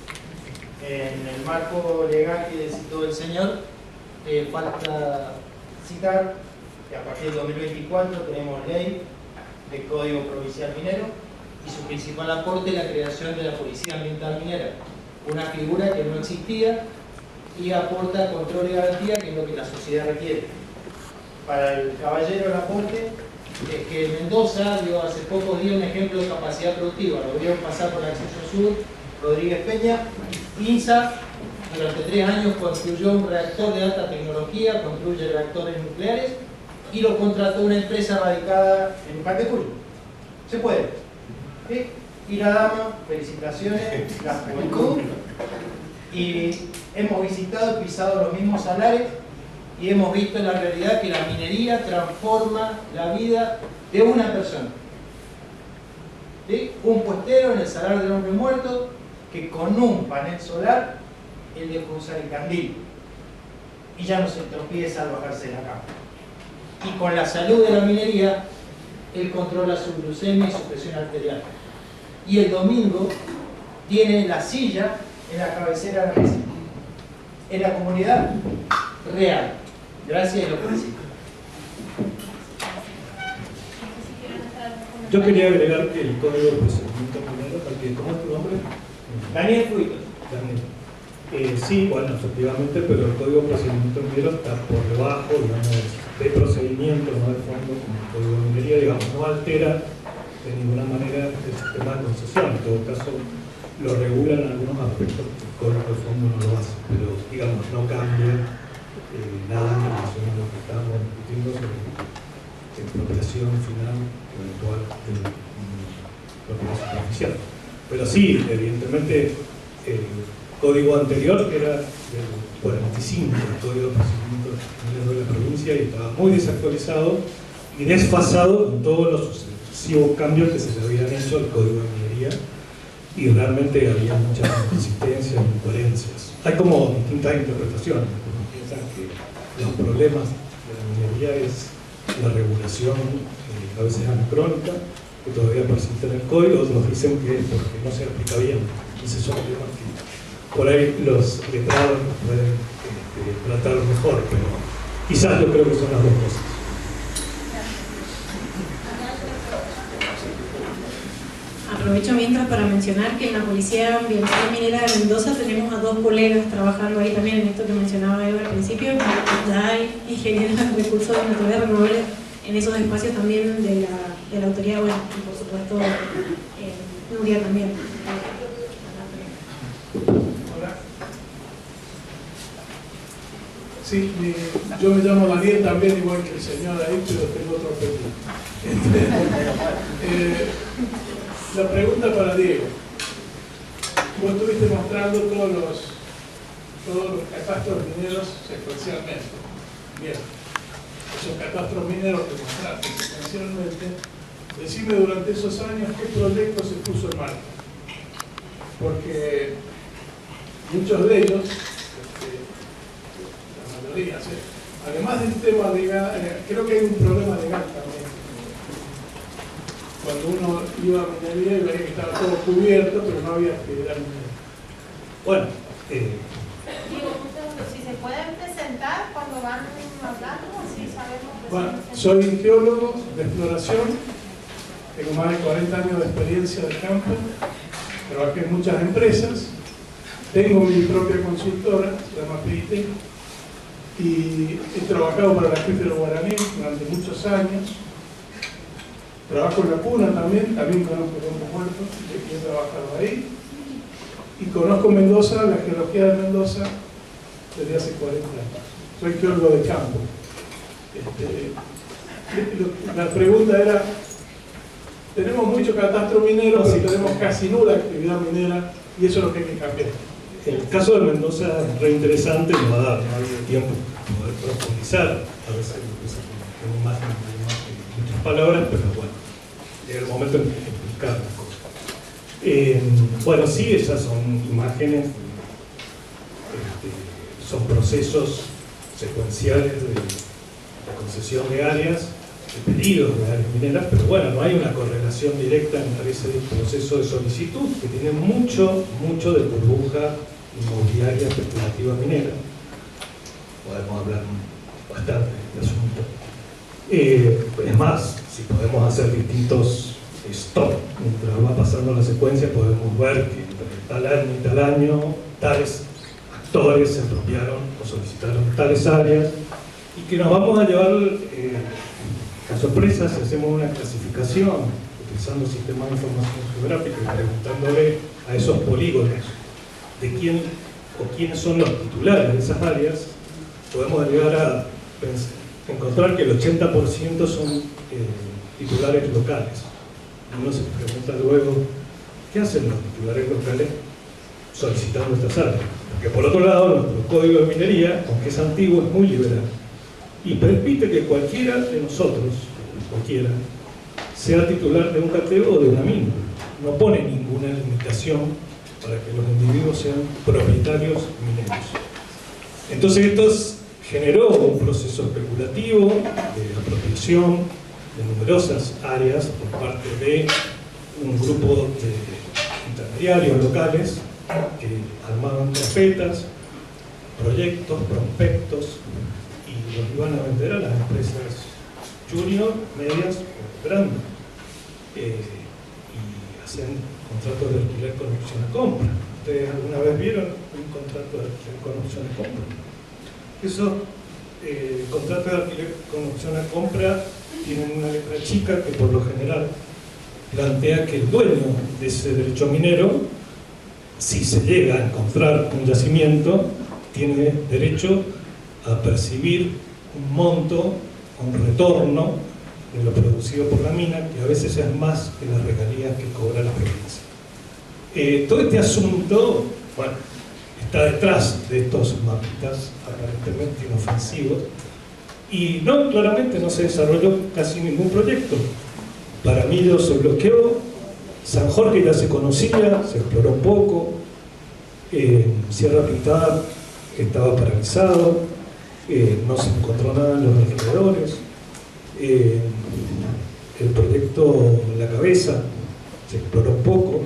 En el marco legal que citó el señor, falta citar que a partir del 2024 tenemos ley de Código Provincial Minero y su principal aporte es la creación de la Policía Ambiental Minera, una figura que no existía y aporta control y garantía, que es lo que la sociedad requiere. Para el caballero el aporte es que Mendoza dio hace pocos días un ejemplo de capacidad productiva, lo vieron pasar por Acceso Sur, Rodríguez Peña. INSA durante 3 años construyó un reactor de alta tecnología, construye reactores nucleares y lo contrató una empresa radicada en Patecuy. Se puede. ¿Sí? Y la dama, felicitaciones, la juventud. Y hemos visitado y pisado los mismos salares y hemos visto en la realidad que la minería transforma la vida de una persona. ¿Sí? Un puestero en el Salar del Hombre Muerto que con un panel solar él dejó usar el candil y ya no se tropieza al bajarse de la cama. Y con la salud de la minería él controla su glucemia y su presión arterial. Y el domingo tiene la silla en la cabecera de la mesa. En la comunidad real. Gracias y lo felicito. Yo quería agregar que el código de procedimiento minero, ¿cómo es tu nombre? Daniel Fruitos. Daniel. Sí, bueno, efectivamente, pero el código de procedimiento minero está por debajo, digamos, de procedimiento, no de fondo, como el código de minería, digamos, no altera de ninguna manera el sistema de concesión. En todo caso, lo regulan algunos aspectos que el código de fondo no lo hace, pero digamos, no cambia nada en relación a lo que estamos discutiendo sobre expropiación final eventual de propiedad superficial. Pero sí, evidentemente, el código anterior, que era del 45, el Código de Procedimientos de la provincia, y estaba muy desactualizado y desfasado en todos los sucesivos cambios que se le habían hecho al Código de Minería, y realmente había muchas inconsistencias e incoherencias. Hay como distintas interpretaciones. Algunos piensan que los problemas de la minería es la regulación, a veces anacrónica, que todavía persiste en el código. Otros dicen que es porque no se aplica bien. Entonces son temas que por ahí los letrados pueden tratar mejor, pero quizás yo creo que son las dos cosas. Aprovecho mientras para mencionar que en la Policía Ambiental Minera de Mendoza tenemos a 2 colegas trabajando ahí también en esto que mencionaba Eva al principio. Ya hay ingenieros de recursos de naturaleza renovables en esos espacios también de la autoridad, bueno, y por supuesto Nuria también. Hola. Sí, yo me llamo Daniel también, igual que el señor ahí, pero tengo otro apellido. La pregunta para Diego. Vos estuviste mostrando todos los catastros mineros secuencialmente. Bien. Esos catastros mineros que mostraste secuencialmente, decime durante esos años qué proyecto se puso en marcha. Porque muchos de ellos, la mayoría, ¿sí? Además del tema legal, creo que hay un problema legal también. Cuando uno iba a minería y veía que estaba todo cubierto, pero no había actividad minera. Bueno, si se pueden presentar cuando van hablando, así sabemos. Bueno, soy geólogo de exploración, tengo más de 40 años de experiencia de campo, trabajé en muchas empresas, tengo mi propia consultora, se llama PIT, y he trabajado para el acuífero Guaraní durante muchos años. Trabajo en la Puna también conozco Campo Muerto, he trabajado ahí. Y conozco Mendoza, la geología de Mendoza, desde hace 40 años. Soy geólogo de campo. La pregunta era, tenemos mucho catastro minero, pero tenemos casi nula actividad minera, y eso es lo que hay que cambiar. el caso de Mendoza es re interesante, no ha habido tiempo de poder profundizar, a veces tengo más muchas palabras, pero bueno, llega el momento en que explicar las cosas. Bueno, sí, esas son imágenes, son procesos secuenciales de concesión de áreas, de pedidos de áreas mineras, pero bueno, no hay una correlación directa entre ese proceso de solicitud, que tiene mucho de burbuja inmobiliaria especulativa minera. Podemos hablar bastante de este asunto. Es más, si podemos hacer distintos stop mientras va pasando la secuencia, podemos ver que entre tal año y tal año, tales actores se apropiaron o solicitaron tales áreas, y que nos vamos a llevar a sorpresa si hacemos una clasificación utilizando sistemas de información geográfica y preguntándole a esos polígonos de quién o quiénes son los titulares de esas áreas. Podemos llegar a encontrar que el 80% son titulares locales. Uno se pregunta luego, ¿qué hacen los titulares locales solicitando estas áreas? Porque por otro lado, nuestro código de minería, aunque es antiguo, es muy liberal y permite que cualquiera de nosotros, sea titular de un cateo o de una mina. No pone ninguna limitación para que los individuos sean propietarios mineros. Entonces esto generó un proceso especulativo de apropiación de numerosas áreas por parte de un grupo de intermediarios locales que armaban carpetas, proyectos, prospectos, y los iban a vender a las empresas junior, medias o grandes, y hacían contratos de alquiler con opción a compra. ¿Ustedes alguna vez vieron un contrato de alquiler con opción a compra? Esos contratos de alquiler con opción a compra tienen una letra chica que por lo general plantea que el dueño de ese derecho minero, si se llega a encontrar un yacimiento, tiene derecho a percibir un monto, un retorno de lo producido por la mina, que a veces es más que las regalías que cobra la provincia. Todo este asunto, bueno, está detrás de estos mapitas aparentemente inofensivos, y no, claramente no se desarrolló casi ningún proyecto. Paramillo se bloqueó, San Jorge ya se conocía, se exploró un poco, Sierra Pintada estaba paralizado, no se encontró nada en los alrededores, el proyecto La Cabeza se exploró un poco,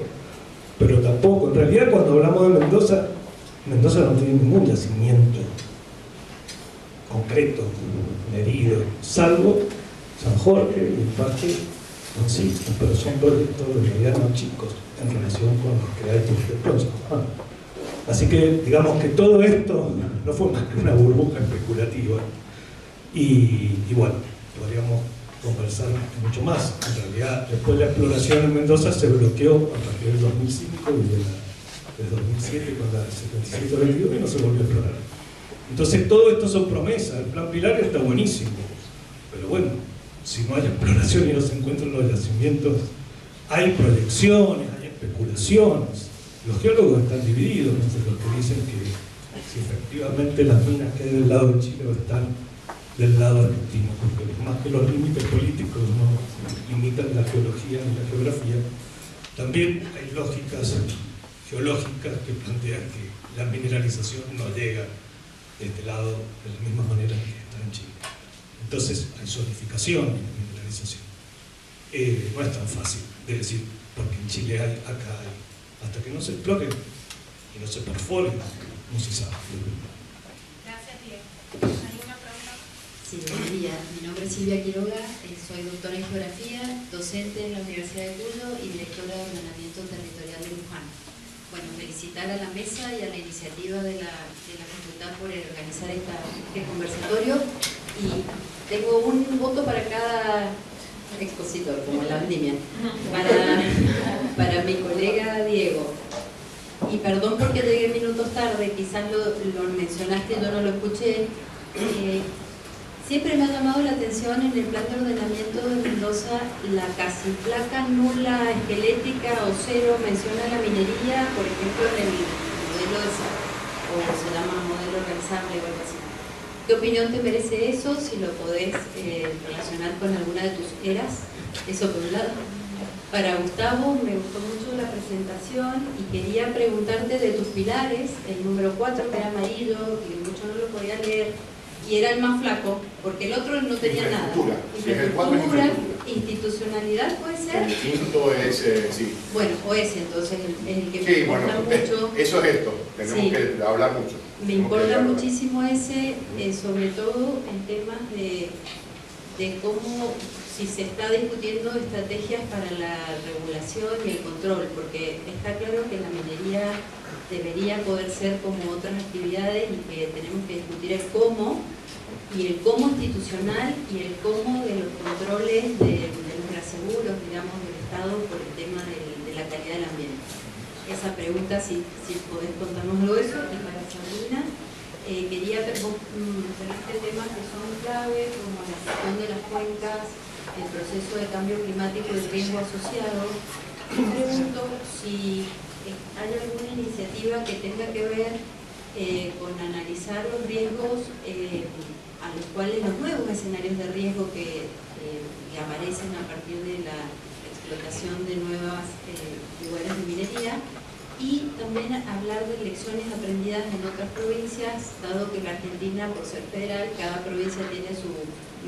pero tampoco, en realidad cuando hablamos de Mendoza, Mendoza no tiene ningún yacimiento concreto, medido, salvo San Jorge y el Parque Francisco, pero son proyectos de medianos chicos en relación con los que hay por San Juan. Así que digamos que todo esto no fue más que una burbuja especulativa y bueno, podríamos conversar mucho más. En realidad, después de la exploración en Mendoza se bloqueó a partir del 2005 y del 2007 con la 7722 y no se volvió a explorar. Entonces todo esto son promesas. El plan Pilar está buenísimo, pero bueno, si no hay exploración y no se encuentran los yacimientos, hay proyecciones, hay especulaciones. Los geólogos están divididos entre los que dicen que si efectivamente las minas que hay del lado de Chile están del lado argentino, porque más que los límites políticos no limitan la geología ni la geografía, también hay lógicas geológicas que plantean que la mineralización no llega de este lado de la misma manera que está en Chile. Entonces hay zonificación y mineralización. No es tan fácil de decir, porque en Chile hay, acá hay. Hasta que no se exploren y no se perforen, no se sabe. Gracias, Diego. ¿Alguna pregunta? Sí, buen día. Mi nombre es Silvia Quiroga, soy doctora en Geografía, docente en la Universidad de Cuyo y directora de Ordenamiento Territorial de Luján. Bueno, felicitar a la mesa y a la iniciativa de la facultad por organizar este conversatorio, y tengo un voto para cada expositor, como en la vendimia, para mi colega Diego. Y perdón porque llegué minutos tarde, quizás lo mencionaste, yo no lo escuché. Siempre me ha llamado la atención en el plan de ordenamiento de Mendoza la casi placa nula esquelética o cero, menciona la minería, por ejemplo, en el modelo de o se llama modelo organizable o algo así. ¿Qué opinión te merece eso? Si lo podés relacionar con alguna de tus eras, eso por un lado. Para Gustavo, me gustó mucho la presentación y quería preguntarte de tus pilares, el número 4 que era amarillo, que mucho no lo podía leer, y era el más flaco, porque el otro no tenía nada. Infraestructura, institucionalidad, ¿puede ser? El quinto es, sí. Bueno, o ese entonces, el que sí, me importa mucho. Eso es esto, tenemos sí, que hablar mucho. Me importa muchísimo ese, sobre todo en temas de cómo, si se está discutiendo estrategias para la regulación y el control, porque está claro que la minería debería poder ser como otras actividades y que tenemos que discutir el cómo, y el cómo institucional y el cómo de los controles de los reaseguros, digamos, del Estado por el tema de la calidad del ambiente. Esa pregunta, si podés contarnos algo de eso. Y para Sabrina, quería mencionarte temas que son clave, como la gestión de las cuencas, el proceso de cambio climático y el riesgo asociado. Me pregunto si hay alguna iniciativa que tenga que ver con analizar los riesgos a los cuales los nuevos escenarios de riesgo que aparecen a partir de la explotación de nuevos lugares de minería, y también hablar de lecciones aprendidas en otras provincias, dado que la Argentina, por ser federal, cada provincia tiene su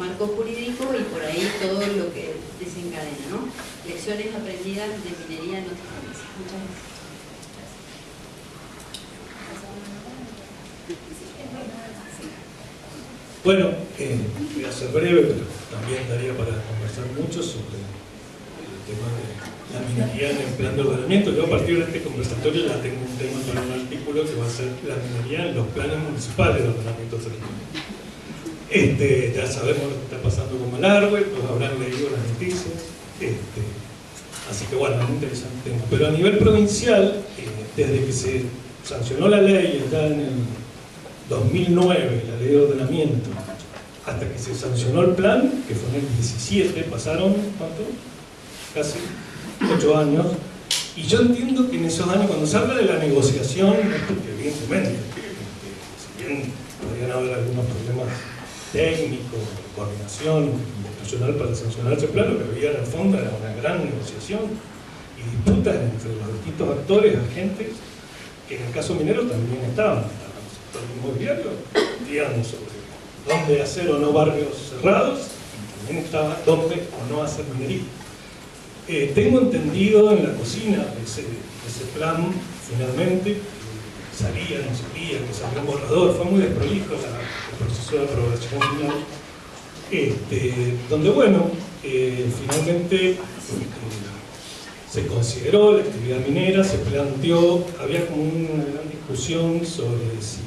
marco jurídico y por ahí todo lo que desencadena, ¿no? Lecciones aprendidas de minería en otras provincias. Muchas gracias. Bueno, voy a ser breve, pero también daría para conversar mucho sobre el tema de la minería en el plan de ordenamiento. Yo a partir de este conversatorio ya tengo un tema para un artículo que va a ser la minería en los planes municipales de ordenamiento territorial. Ya sabemos lo que está pasando con Malargüe, pues habrán leído las noticias. Así que bueno, es muy interesante el tema. Pero a nivel provincial, desde que se sancionó la ley acá en el 2009, la ley de ordenamiento, hasta que se sancionó el plan, que fue en el 17, pasaron, ¿cuánto? Casi 8 años. Y yo entiendo que en esos años, cuando se habla de la negociación, porque evidentemente, si bien podrían haber algunos problemas técnicos, de coordinación institucional para sancionar ese plan, lo que había en el fondo era una gran negociación y disputas entre los distintos actores, agentes, que en el caso minero también estaban el sector inmobiliario, digamos, sobre dónde hacer o no barrios cerrados, y también estaba dónde o no hacer minería. Tengo entendido en la cocina de ese plan, finalmente, salía, no salía, que salió un borrador, fue muy desprolijo el proceso de aprobación final, donde, bueno, finalmente se consideró la actividad minera, se planteó, había como una gran discusión sobre si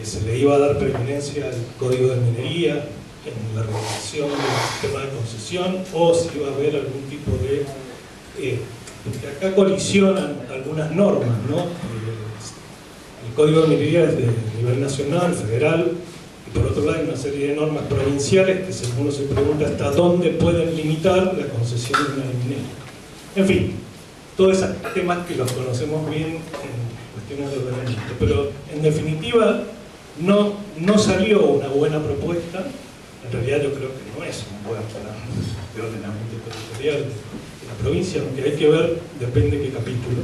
se le iba a dar preeminencia al código de minería en la regulación del sistema de concesión, o si iba a haber algún tipo de... porque acá colisionan algunas normas, ¿no? El código de minería es de nivel nacional, federal, y por otro lado hay una serie de normas provinciales que según uno se pregunta hasta dónde pueden limitar la concesión de una minera. En fin, todos esos temas que los conocemos bien en cuestiones de ordenamiento, pero en definitiva no salió una buena propuesta. En realidad yo creo que no es un buen plan de ordenamiento territorial de la provincia, aunque hay que ver, depende de qué capítulo.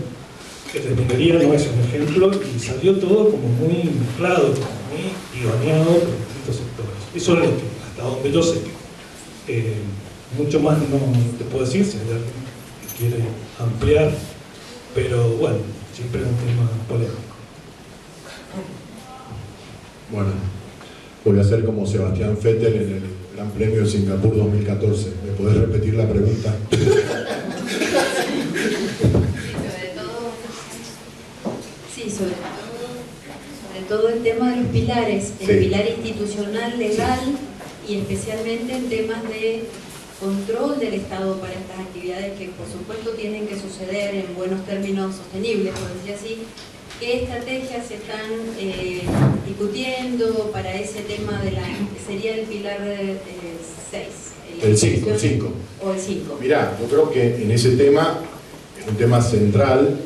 El de minería no es un ejemplo y salió todo como muy mezclado, como muy ironeado por distintos sectores. Eso es lo que, hasta donde yo sé. Mucho más no te puedo decir, si hay alguien que quiere ampliar, pero bueno, siempre es un tema polémico. Bueno, voy a hacer como Sebastián Vettel en el Gran Premio de Singapur 2014. ¿Me podés repetir la pregunta? Sobre todo el tema de los pilares, el pilar institucional, legal y especialmente en temas de control del Estado para estas actividades que por supuesto tienen que suceder en buenos términos sostenibles, por decir así. ¿Qué estrategias se están discutiendo para ese tema de sería el pilar 6? El 5. O el 5. Mirá, yo creo que en ese tema es un tema central,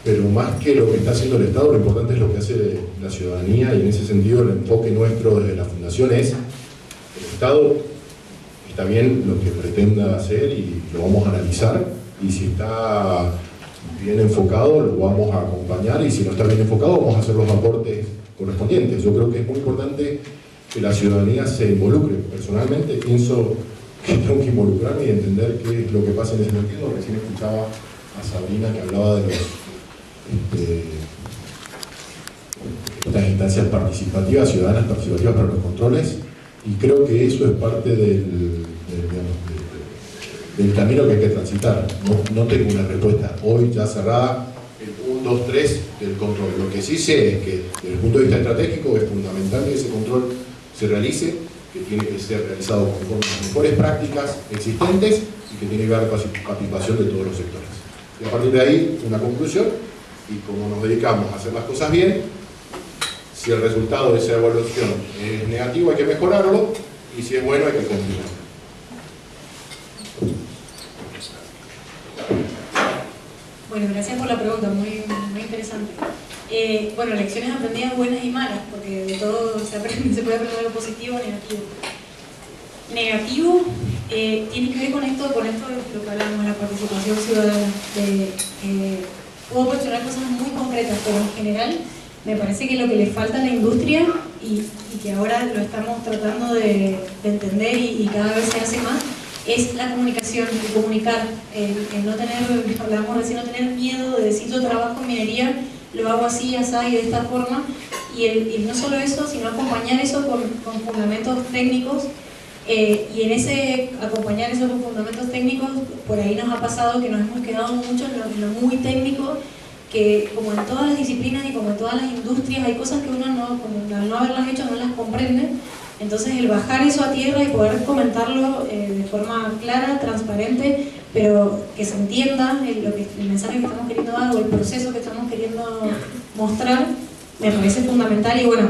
pero más que lo que está haciendo el Estado, lo importante es lo que hace la ciudadanía, y en ese sentido el enfoque nuestro desde la Fundación es: el Estado está bien lo que pretenda hacer y lo vamos a analizar, y si está bien enfocado lo vamos a acompañar, y si no está bien enfocado vamos a hacer los aportes correspondientes. Yo creo que es muy importante que la ciudadanía se involucre. Personalmente pienso que tengo que involucrarme y entender qué es lo que pasa en ese sentido. Recién escuchaba a Sabrina que hablaba de estas instancias participativas, ciudadanas participativas para los controles, y creo que eso es parte del camino que hay que transitar. No tengo una respuesta hoy ya cerrada, el 1, 2, 3 del control. Lo que sí sé es que desde el punto de vista estratégico es fundamental que ese control se realice, que tiene que ser realizado conforme a las mejores prácticas existentes y que tiene que haber participación de todos los sectores. Y a partir de ahí, una conclusión, y como nos dedicamos a hacer las cosas bien, si el resultado de esa evaluación es negativo hay que mejorarlo, y si es bueno hay que continuar. Bueno, gracias por la pregunta, muy interesante. Bueno, lecciones aprendidas buenas y malas, porque de todo se puede aprender algo positivo o negativo. Negativo tiene que ver con esto de lo que hablamos, la participación ciudadana. Puedo mencionar cosas muy concretas, pero en general me parece que lo que le falta a la industria, y que ahora lo estamos tratando de entender y cada vez se hace más, es la comunicación, el comunicar, el no tener, hablamos recién, no tener miedo de decir: yo trabajo en minería, lo hago así, así y de esta forma, y no solo eso, sino acompañar eso con fundamentos técnicos, y en ese acompañar eso con fundamentos técnicos, por ahí nos ha pasado que nos hemos quedado mucho en lo muy técnico, que como en todas las disciplinas y como en todas las industrias hay cosas que uno al no haberlas hecho no las comprende. Entonces el bajar eso a tierra y poder comentarlo de forma clara, transparente, pero que se entienda el mensaje que estamos queriendo dar o el proceso que estamos queriendo mostrar, me parece fundamental. Y bueno,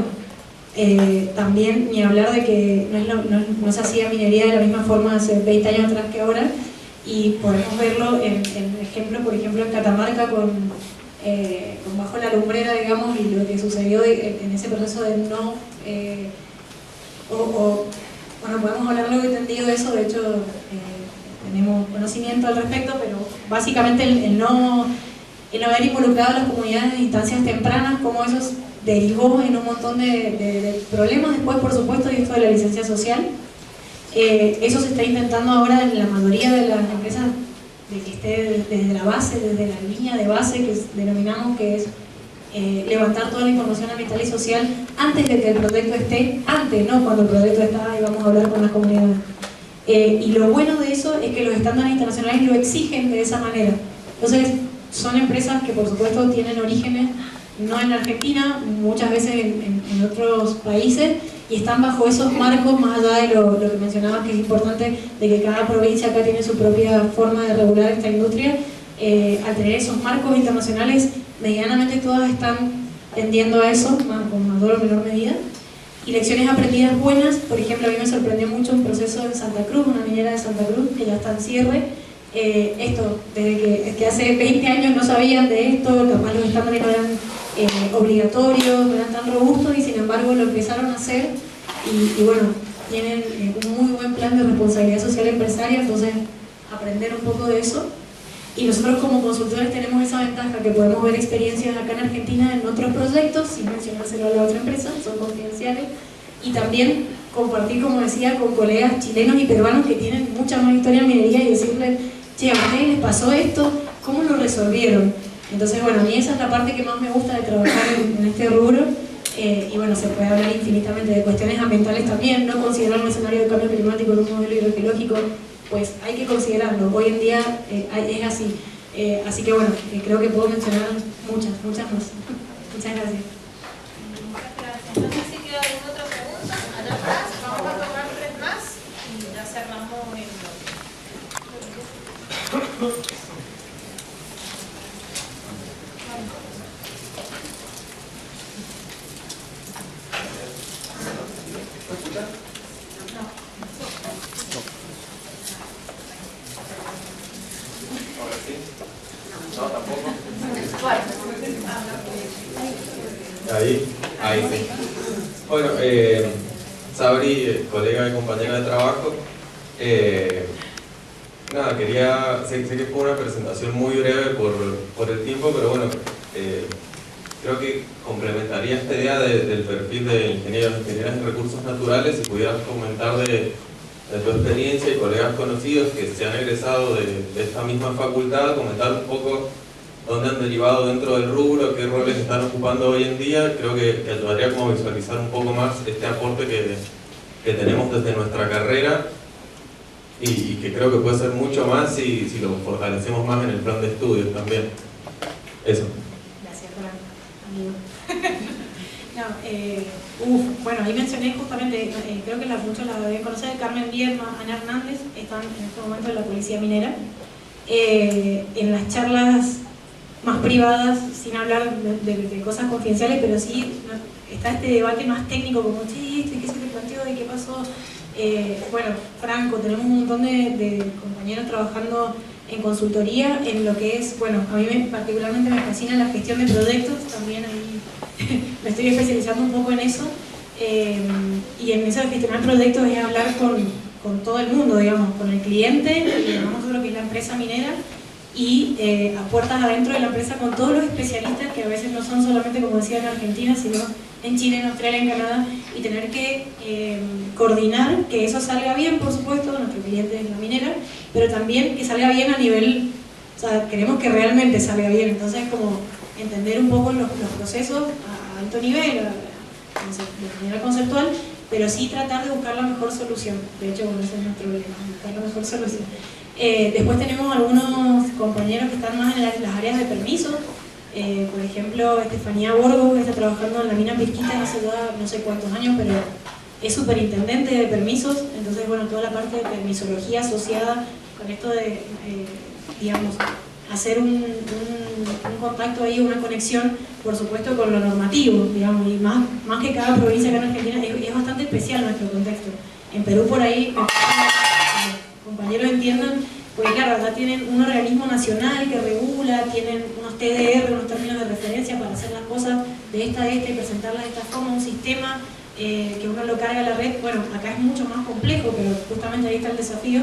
también ni hablar de que no se hacía minería de la misma forma hace 20 años atrás que ahora, y podemos verlo en ejemplos, por ejemplo, en Catamarca con Bajo la Lumbrera, digamos, y lo que sucedió en ese proceso de no... bueno, podemos hablar luego entendido de eso, de hecho tenemos conocimiento al respecto, pero básicamente el no haber involucrado a las comunidades en instancias tempranas, como eso derivó en un montón de problemas después, por supuesto, y esto de la licencia social. Eso se está intentando ahora en la mayoría de las empresas, de que esté desde la base, desde la línea de base que denominamos, que es levantar toda la información ambiental y social antes de que el proyecto esté, antes, no cuando el proyecto está y vamos a hablar con las comunidades. Y lo bueno de eso es que los estándares internacionales lo exigen de esa manera. Entonces, son empresas que por supuesto tienen orígenes no en la Argentina, muchas veces en otros países, y están bajo esos marcos, más allá de lo que mencionaba, que es importante, de que cada provincia acá tiene su propia forma de regular esta industria. Al tener esos marcos internacionales, medianamente todas están tendiendo a eso, con mayor o menor medida. Y lecciones aprendidas buenas, por ejemplo, a mí me sorprendió mucho un proceso en Santa Cruz, una minera de Santa Cruz, que ya está en cierre. Esto, desde que hace 20 años no sabían de esto, capaz los estándares no eran obligatorios, no eran tan robustos, y sin embargo lo empezaron a hacer, y bueno, tienen un muy buen plan de responsabilidad social empresaria, entonces aprender un poco de eso. Y nosotros como consultores tenemos esa ventaja, que podemos ver experiencias acá en Argentina en otros proyectos, sin mencionárselo a la otra empresa, son confidenciales, y también compartir, como decía, con colegas chilenos y peruanos que tienen mucha más historia en minería, y decirles, che, a ustedes les pasó esto, ¿cómo lo resolvieron? Entonces, bueno, a mí esa es la parte que más me gusta de trabajar en este rubro. Y bueno, se puede hablar infinitamente de cuestiones ambientales también, no considerar un escenario de cambio climático en un modelo hidrogeológico, pues hay que considerarlo, hoy en día es así. Así que bueno, creo que puedo mencionar muchas más. Muchas gracias. Muchas gracias. No sé si queda alguna otra pregunta. Allá atrás, vamos a tomar 3 más y ya cerramos el bloque. No, tampoco. Ahí sí. Bueno, Sabri, colega y compañera de trabajo, nada, sé que fue una presentación muy breve por el tiempo, pero bueno, creo que complementaría esta idea del perfil de ingenieros en recursos naturales, si pudieras comentar de tu experiencia y colegas conocidos que se han egresado de esta misma facultad, comentar un poco dónde han derivado dentro del rubro, qué roles están ocupando hoy en día. Creo que ayudaría como a visualizar un poco más este aporte que tenemos desde nuestra carrera, y que creo que puede ser mucho más si lo fortalecemos más en el plan de estudios también. Eso. Gracias, amigo. Bueno, ahí mencioné justamente, creo que muchos la deben conocer, Carmen Vierma, Ana Hernández, están en este momento en la Policía Minera. En las charlas más privadas, sin hablar de cosas confidenciales, pero sí está este debate más técnico, como, che, ¿qué se te planteó? ¿De qué pasó? Bueno, Franco, tenemos un montón de compañeros trabajando en consultoría, en lo que es, bueno, a mí particularmente me fascina la gestión de proyectos, también ahí me estoy especializando un poco en eso, y en eso de gestionar proyectos es hablar con todo el mundo, digamos, con el cliente, digamos lo que es la empresa minera, y a puertas adentro de la empresa con todos los especialistas, que a veces no son solamente, como decía, en Argentina, sino en Chile, en Australia, en Canadá, y tener que coordinar que eso salga bien, por supuesto, nuestro cliente es la minera, pero también que salga bien a nivel, o sea, queremos que realmente salga bien, entonces como entender un poco los procesos a alto nivel, de manera conceptual, pero sí tratar de buscar la mejor solución. De hecho, bueno, ese es nuestro lema, buscar la mejor solución. Después tenemos algunos compañeros que están más en las áreas de permisos. Por ejemplo, Estefanía Borgo, que está trabajando en la mina Pirquita hace ya no sé cuántos años, pero es superintendente de permisos. Entonces, bueno, toda la parte de permisología asociada esto de, digamos, hacer un contacto ahí, una conexión, por supuesto, con lo normativo, digamos, y más que cada provincia acá en Argentina, es bastante especial nuestro contexto. En Perú, por ahí, los compañeros entiendan, porque claro, acá tienen un organismo nacional que regula, tienen unos TDR, unos términos de referencia para hacer las cosas de esta a esta y presentarlas de esta forma, un sistema que uno lo carga a la red. Bueno, acá es mucho más complejo, pero justamente ahí está el desafío.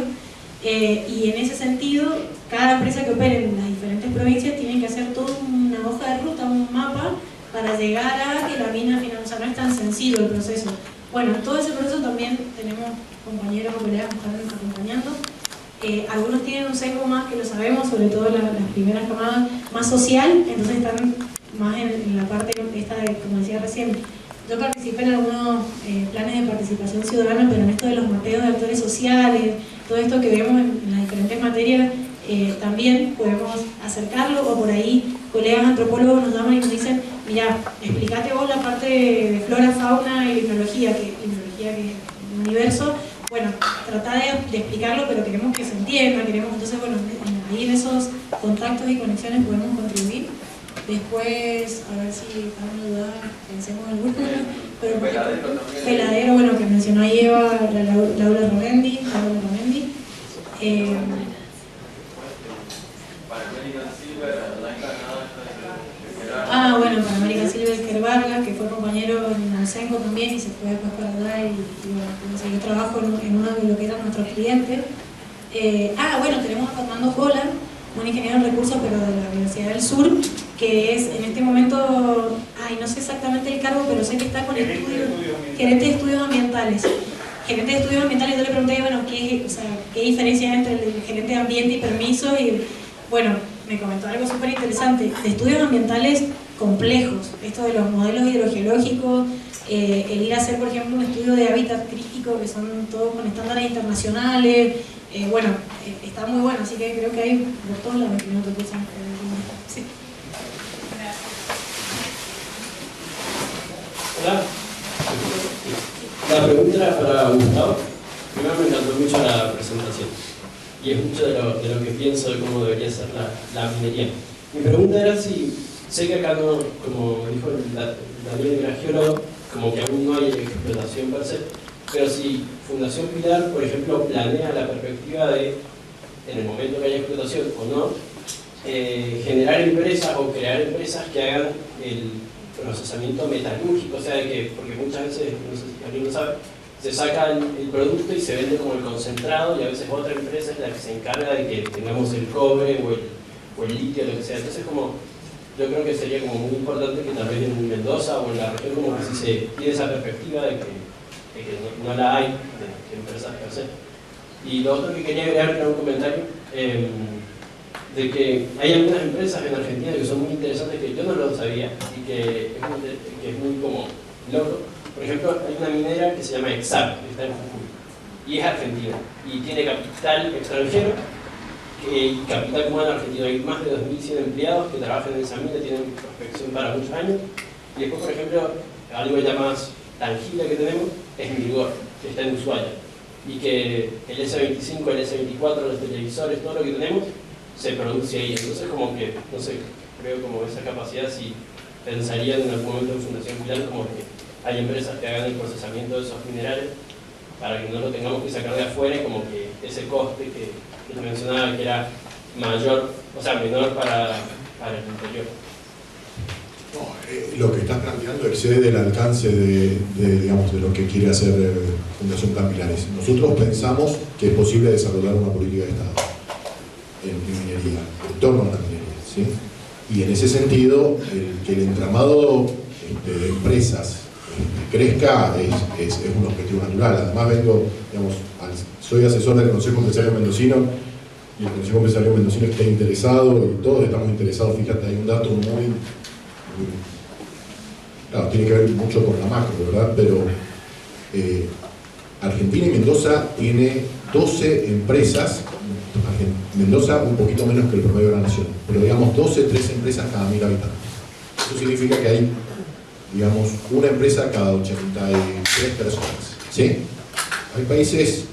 Y en ese sentido, cada empresa que opere en las diferentes provincias tiene que hacer toda una hoja de ruta, un mapa, para llegar a que la mina final, o sea, no es tan sencillo el proceso. Bueno, en todo ese proceso también tenemos compañeros o colegas que están acompañando. Algunos tienen un sesgo más, que lo sabemos, sobre todo las primeras camadas, más social, entonces están más en la parte esta de, como decía recién. Yo participé en algunos planes de participación ciudadana, pero en esto de los mapeos de actores sociales, todo esto que vemos en las diferentes materias, también podemos acercarlo, o por ahí colegas antropólogos nos llaman y nos dicen, mira, explícate vos la parte de flora, fauna y limnología, que es el universo. Bueno, trata de explicarlo, pero queremos que se entienda, entonces bueno, ahí en esos contactos y conexiones podemos contribuir. Después, a ver si alguna duda, pensemos en alguna, pero Peladero, bueno, que mencionó ahí Eva, Laura Romendi. Bueno, para América Silver Vargas, que fue compañero en Alcenco también y se fue después para allá y bueno, yo trabajo en uno de lo que eran nuestros clientes. Bueno, tenemos a Fernando Cola, un ingeniero en recursos, pero de la Universidad del Sur, que es en este momento, no sé exactamente el cargo, pero sé que está con gerente de estudios ambientales. Gerente de estudios ambientales, yo le pregunté, bueno, ¿qué diferencia hay entre el gerente de ambiente y permiso? Y bueno, me comentó algo súper interesante, de estudios ambientales complejos, esto de los modelos hidrogeológicos, el ir a hacer, por ejemplo, un estudio de hábitat crítico, que son todos con estándares internacionales. Bueno, está muy bueno, así que creo que hay por todos lados que no te puedes sí. Hola. La pregunta era para Gustavo. Primero me encantó mucho la presentación y es mucho de lo que pienso de cómo debería ser la minería. Mi pregunta era si, sé que acá no, como dijo Daniel Gragiolo, como que aún no hay explotación per se, pero si Fundación Pilar, por ejemplo, planea la perspectiva de, en el momento que haya explotación o no, generar empresas o crear empresas que hagan el procesamiento metalúrgico, o sea, porque muchas veces, no sé si alguien lo sabe, se saca el producto y se vende como el concentrado y a veces otra empresa es la que se encarga de que tengamos el cobre o el litio, lo que sea. Entonces, yo creo que sería como muy importante que tal vez en Mendoza o en la región como que si se tiene esa perspectiva de que no la hay de empresas per se. Y lo otro que quería agregar era un comentario de que hay algunas empresas en Argentina que son muy interesantes, que yo no lo sabía y que es muy como loco. Por ejemplo, hay una minera que se llama Exar, que está en Jujuy, y es argentina, y tiene capital extranjero, y capital humano argentino. Hay más de 2.100 empleados que trabajan en esa mina, tienen prospección para muchos años. Y después, por ejemplo, algo ya más tangible que tenemos es Mirgor, que está en Ushuaia, y que el S25, el S24, los televisores, todo lo que tenemos, se produce ahí. Entonces, como que, no sé, creo como esa capacidad, si pensarían en algún momento en Fundación Pilar, como que hay empresas que hagan el procesamiento de esos minerales para que no lo tengamos que sacar de afuera, y como que ese coste que te mencionaba que era mayor, o sea, menor para el interior. No, lo que estás planteando excede el alcance digamos, de lo que quiere hacer Fundación Capilares. Nosotros pensamos que es posible desarrollar una política de Estado en minería, en torno a la minería, ¿sí? Y en ese sentido, que el entramado de empresas crezca es un objetivo natural. Además soy asesor del Consejo Empresario Mendocino, y el Consejo Empresario Mendocino está interesado, y todos estamos interesados. Fíjate, hay un dato muy claro, tiene que ver mucho con la macro, ¿verdad? Pero Argentina y Mendoza tiene 12 empresas, Mendoza un poquito menos que el promedio de la nación, pero digamos 13 empresas cada 1.000 habitantes. Eso significa que hay, digamos, una empresa cada 83 personas, ¿sí? Hay países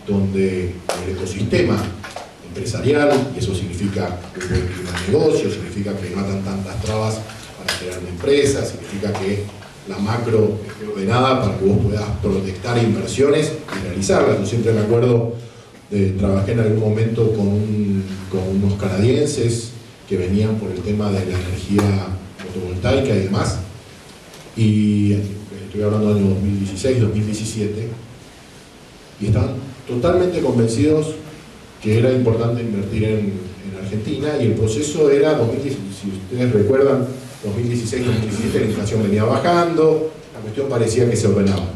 donde el ecosistema empresarial, y eso significa un buen clima de negocio, significa que no atan tantas trabas para crear una empresa, significa que la macro esté ordenada para que vos puedas proyectar inversiones y realizarlas. Yo siempre me acuerdo, trabajé en algún momento con unos canadienses que venían por el tema de la energía fotovoltaica y demás, y estoy hablando del año 2016, 2017, y estaban totalmente convencidos que era importante invertir en Argentina, y el proceso era, 2016, si ustedes recuerdan, 2016-2017 la inflación venía bajando, la cuestión parecía que se ordenaba.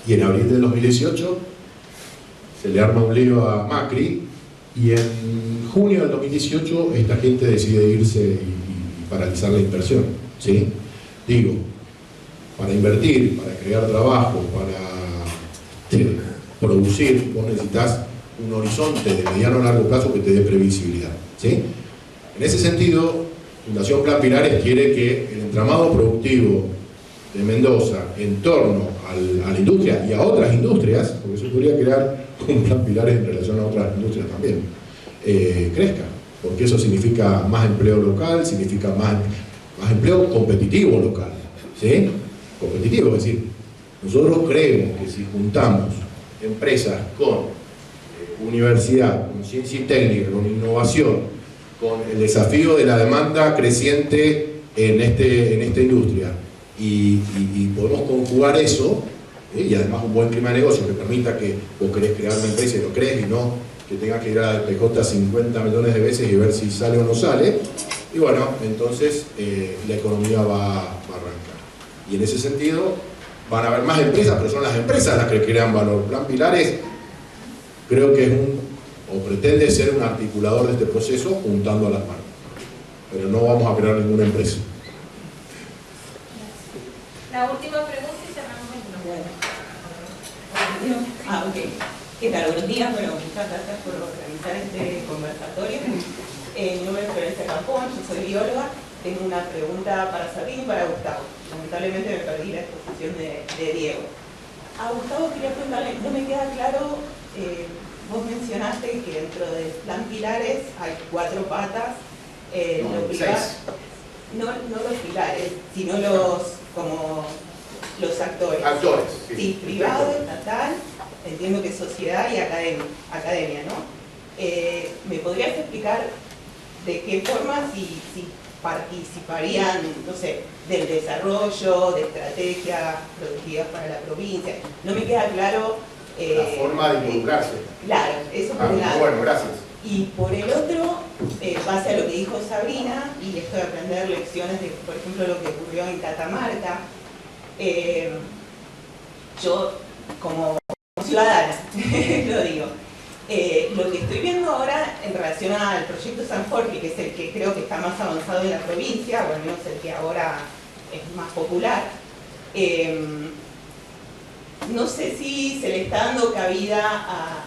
Y en abril del 2018 se le arma un lío a Macri, y en junio del 2018 esta gente decide irse y paralizar la inversión, ¿sí? Digo, para invertir, para crear trabajo, para producir, vos necesitas un horizonte de mediano a largo plazo que te dé previsibilidad, ¿sí? En ese sentido, Fundación Plan Pilares quiere que el entramado productivo de Mendoza en torno a la industria y a otras industrias, porque se podría crear un Plan Pilares en relación a otras industrias también, crezca, porque eso significa más empleo local, significa más empleo competitivo local, ¿sí? Competitivo, es decir, nosotros creemos que si juntamos empresas con universidad, con ciencia y técnica, con innovación, con el desafío de la demanda creciente en esta industria, y podemos conjugar eso, y además un buen clima de negocio que permita que vos querés crear una empresa y lo crees, y no que tengas que ir a la PJ 50 millones de veces y ver si sale o no sale, y bueno, entonces la economía va a arrancar. Y en ese sentido van a haber más empresas, pero son las empresas las que crean valor. Plan Pilares creo que es o pretende ser un articulador de este proceso juntando a las partes, pero no vamos a crear ninguna empresa. La última pregunta y cerramos el tema. Ok. ¿Qué tal? Buenos días. Bueno, muchas gracias por organizar este conversatorio. Mi nombre es Florencia Campón, yo soy bióloga. Tengo una pregunta para Sabine y para Gustavo. Lamentablemente me perdí la exposición de Diego. A Gustavo quería preguntarle, no me queda claro, vos mencionaste que dentro del Plan Pilares hay 4 patas. No, 6. No los pilares, sino los actores. Actores, sí. Sí, privado, estatal, entiendo que sociedad y academia, ¿no? ¿Me podrías explicar de qué forma si participarían, no sé, del desarrollo, de estrategias productivas para la provincia? No me queda claro... la forma de involucrarse. Claro, eso por un lado. Bueno, gracias. Y por el otro, base a lo que dijo Sabrina, y esto de aprender lecciones de, por ejemplo, lo que ocurrió en Catamarca, yo, como ciudadana, lo digo, lo que estoy viendo ahora en relación al proyecto San Jorge, que es el que creo que está más avanzado en la provincia, o al menos el que ahora es más popular, no sé si se le está dando cabida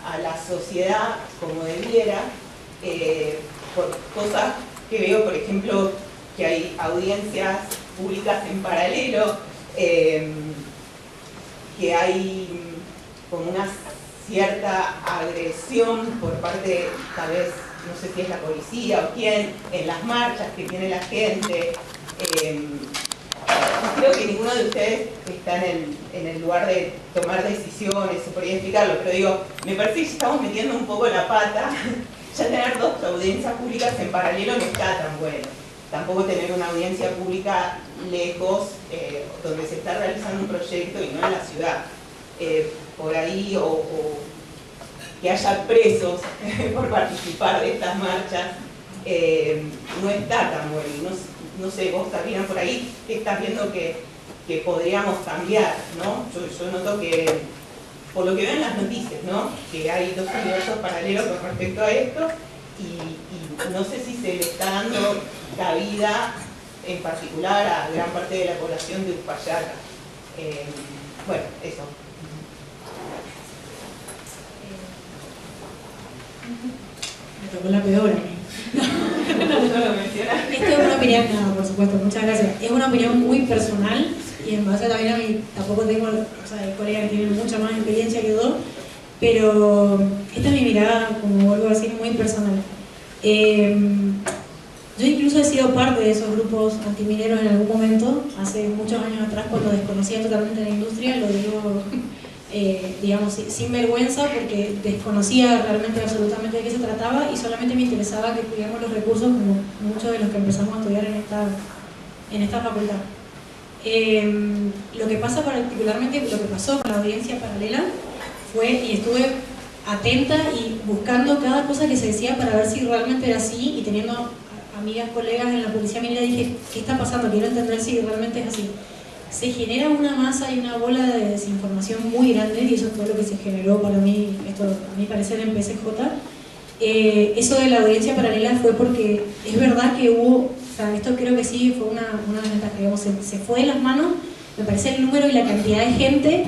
a la sociedad como debiera, por cosas que veo, por ejemplo, que hay audiencias públicas en paralelo, que hay como una cierta agresión por parte, tal vez, no sé si es la policía o quién, en las marchas que tiene la gente. Creo que ninguno de ustedes está en el lugar de tomar decisiones, se podría explicarlo, pero digo, me parece que estamos metiendo un poco la pata. Ya tener 2 audiencias públicas en paralelo no está tan bueno. Tampoco tener una audiencia pública lejos, donde se está realizando un proyecto y no en la ciudad. Por ahí, o que haya presos por participar de estas marchas, no está tan bueno. No sé, vos, Sabrina, por ahí que estás viendo que podríamos cambiar, ¿no? Yo noto que, por lo que veo en las noticias, ¿no? Que hay 2 universos paralelos con respecto a esto, y no sé si se le está dando cabida en particular a gran parte de la población de Uspallata. Bueno, eso. Me tocó la peor a mí. Esto es una opinión, no, por supuesto, muchas gracias. Es una opinión muy personal y en base también a mí, tampoco tengo, o sea, hay colegas que tienen mucha más experiencia que yo. pero esta es mi mirada, como vuelvo a decir, muy personal. Yo incluso he sido parte de esos grupos antimineros en algún momento, hace muchos años atrás, cuando desconocía totalmente la industria, lo digo digamos sin vergüenza, porque desconocía realmente absolutamente de qué se trataba y solamente me interesaba que tuviéramos los recursos como muchos de los que empezamos a estudiar en esta facultad. Lo que pasa particularmente, lo que pasó con la audiencia paralela fue, y estuve atenta y buscando cada cosa que se decía para ver si realmente era así, y teniendo amigas, colegas en la policía minera, dije, ¿qué está pasando? Quiero entender si realmente es así. Se genera una masa y una bola de desinformación muy grande, y eso fue lo que se generó para mí, esto a mi parecer en PSJ. Eso de la audiencia paralela fue porque es verdad que hubo, o sea, esto creo que sí fue una desventaja, digamos, se fue de las manos, me parece el número y la cantidad de gente,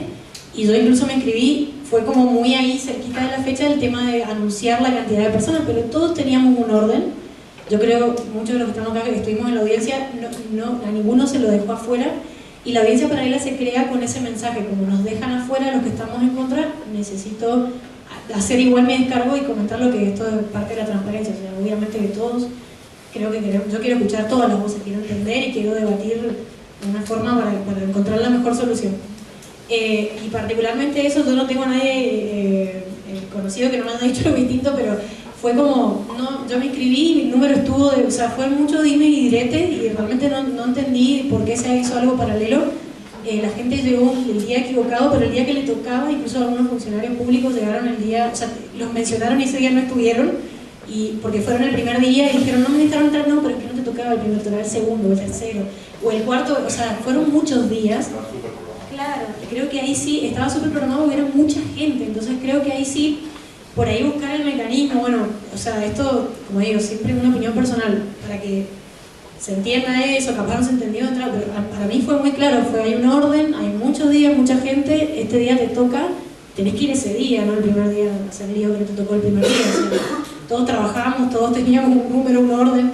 y yo incluso me inscribí, fue como muy ahí cerquita de la fecha el tema de anunciar la cantidad de personas, pero todos teníamos un orden. Yo creo, muchos de los que estamos acá, que estuvimos en la audiencia, a ninguno se lo dejó afuera, y la audiencia paralela se crea con ese mensaje, como nos dejan afuera los que estamos en contra, necesito hacer igual mi descargo y comentar lo que esto es parte de la transparencia. O sea, obviamente que todos, creo que yo quiero escuchar todas las voces, quiero entender y quiero debatir de una forma para encontrar la mejor solución. Y particularmente eso, yo no tengo a nadie conocido que no me haya dicho lo distinto, pero fue como, no, yo me inscribí, mi número estuvo, o sea, fue mucho dime y direte, y realmente no entendí por qué se hizo algo paralelo. La gente llegó el día equivocado, pero el día que le tocaba, incluso algunos funcionarios públicos llegaron el día, o sea, los mencionaron y ese día no estuvieron, y porque fueron el primer día y dijeron, no me dejaron entrar, no, pero es que no te tocaba el primero, te tocaba el segundo, el tercero, o el cuarto, o sea, fueron muchos días. Claro, creo que ahí sí, estaba súper programado porque era mucha gente, entonces creo que ahí sí, por ahí buscar el mecanismo, bueno, o sea, esto, como digo, siempre es una opinión personal, para que se entienda eso, capaz no se entendió de entrada, pero para mí fue muy claro, hay un orden, hay muchos días, mucha gente, este día te toca, tenés que ir ese día, no el primer día, o sea, el día que te tocó el primer día, o sea, todos trabajamos, todos teníamos un número, un orden,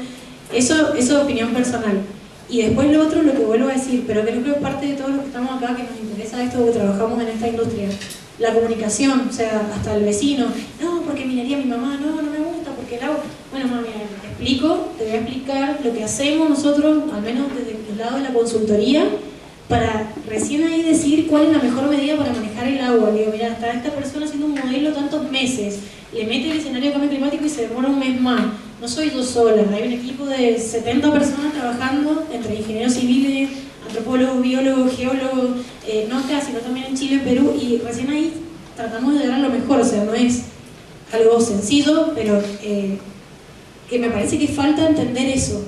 eso es opinión personal. Y después lo otro, lo que vuelvo a decir, pero creo que es parte de todos los que estamos acá, que nos interesa esto, que trabajamos en esta industria, la comunicación, o sea, hasta el vecino, no, porque minería mi mamá, no me gusta, porque el agua, bueno, mira, te voy a explicar lo que hacemos nosotros, al menos desde el lado de la consultoría, para recién ahí decir cuál es la mejor medida para manejar el agua. Le digo, mira, está esta persona haciendo un modelo tantos meses, le mete el escenario de cambio climático y se demora un mes más. No soy yo sola, hay un equipo de 70 personas trabajando, entre ingenieros civiles, antropólogos, biólogos, geólogos, no acá, sino también en Chile, Perú, y recién ahí tratamos de llegar a lo mejor, o sea, no es algo sencillo, pero que me parece que falta entender eso,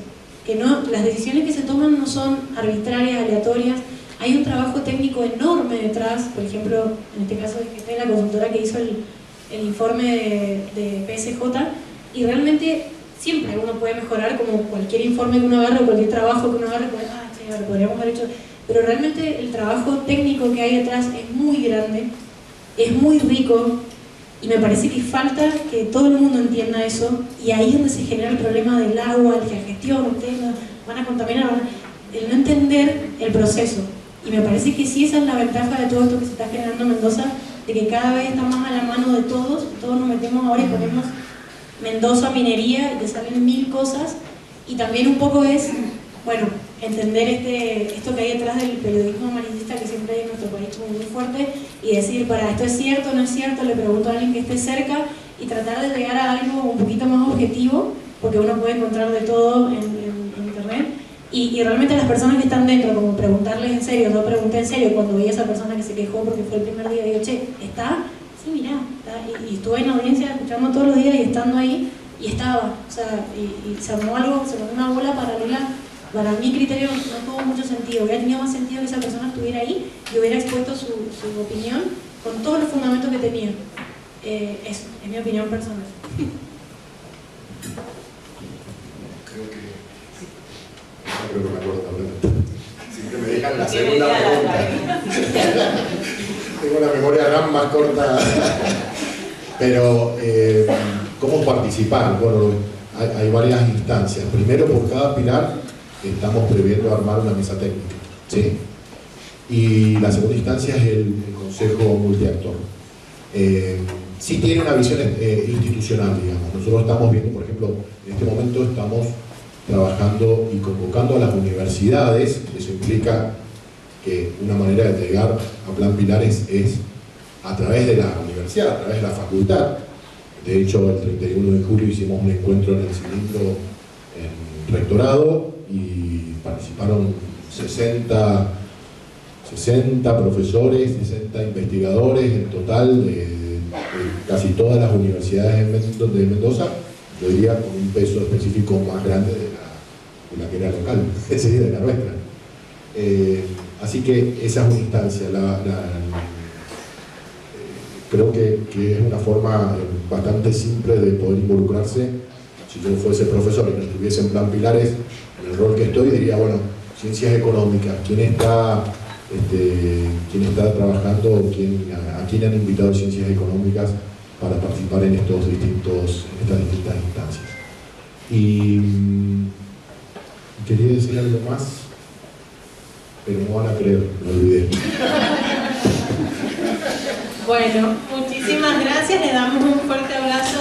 que no, las decisiones que se toman no son arbitrarias, aleatorias, hay un trabajo técnico enorme detrás, por ejemplo, en este caso de la consultora que hizo el informe de PSJ, y realmente siempre uno puede mejorar, como cualquier informe que uno agarre o cualquier trabajo que uno agarre, lo podríamos haber hecho, pero realmente el trabajo técnico que hay detrás es muy grande, es muy rico, y me parece que falta que todo el mundo entienda eso, y ahí es donde se genera el problema del agua, de la gestión, ustedes van a contaminar, el no entender el proceso. Y me parece que sí, esa es la ventaja de todo esto que se está generando en Mendoza, de que cada vez está más a la mano de todos nos metemos ahora y ponemos Mendoza minería y te salen 1000 cosas, y también un poco es, bueno, entender esto que hay detrás del periodismo amarillista que siempre hay en nuestro país como muy fuerte, y decir, para esto es cierto, no es cierto, le pregunto a alguien que esté cerca, y tratar de llegar a algo un poquito más objetivo, porque uno puede encontrar de todo en internet, y realmente las personas que están dentro, como preguntarles en serio, no pregunté en serio cuando vi a esa persona que se quejó porque fue el primer día, digo, che, ¿está? Sí, mirá, está. Y estuve en audiencia escuchando todos los días y estando ahí, y estaba, o sea, y se armó algo, se armó una bola paralela. Para mi criterio no tuvo mucho sentido, hubiera tenido más sentido que esa persona estuviera ahí y hubiera expuesto su opinión con todos los fundamentos que tenía. Eso, es mi opinión personal. Creo que me acuerdo también. Siempre me dejan la segunda pregunta. Tengo una memoria RAM más corta. Pero, ¿cómo participar? Bueno, hay varias instancias. Primero, por cada pilar estamos previendo armar una mesa técnica, ¿sí? Y la segunda instancia es el consejo multiactor. sí tiene una visión institucional, digamos. Nosotros estamos viendo, por ejemplo, en este momento estamos trabajando y convocando a las universidades. Eso implica que una manera de llegar a Plan Pilares es a través de la universidad, a través de la facultad. De hecho, el 31 de julio hicimos un encuentro en el cilindro en rectorado y participaron 60 profesores, 60 investigadores en total de casi todas las universidades de Mendoza, yo diría con un peso específico más grande de la que era local, es decir, de la nuestra. Así que esa es una instancia. Creo que es una forma bastante simple de poder involucrarse. Si yo fuese profesor y no estuviese en Plan Pilares, en el rol que estoy, diría, bueno, ciencias económicas, ¿quién está trabajando, a quién han invitado ciencias económicas para participar en estas distintas instancias? Y quería decir algo más, pero no van a creer, lo olvidé. Bueno, muchísimas gracias, le damos un fuerte abrazo.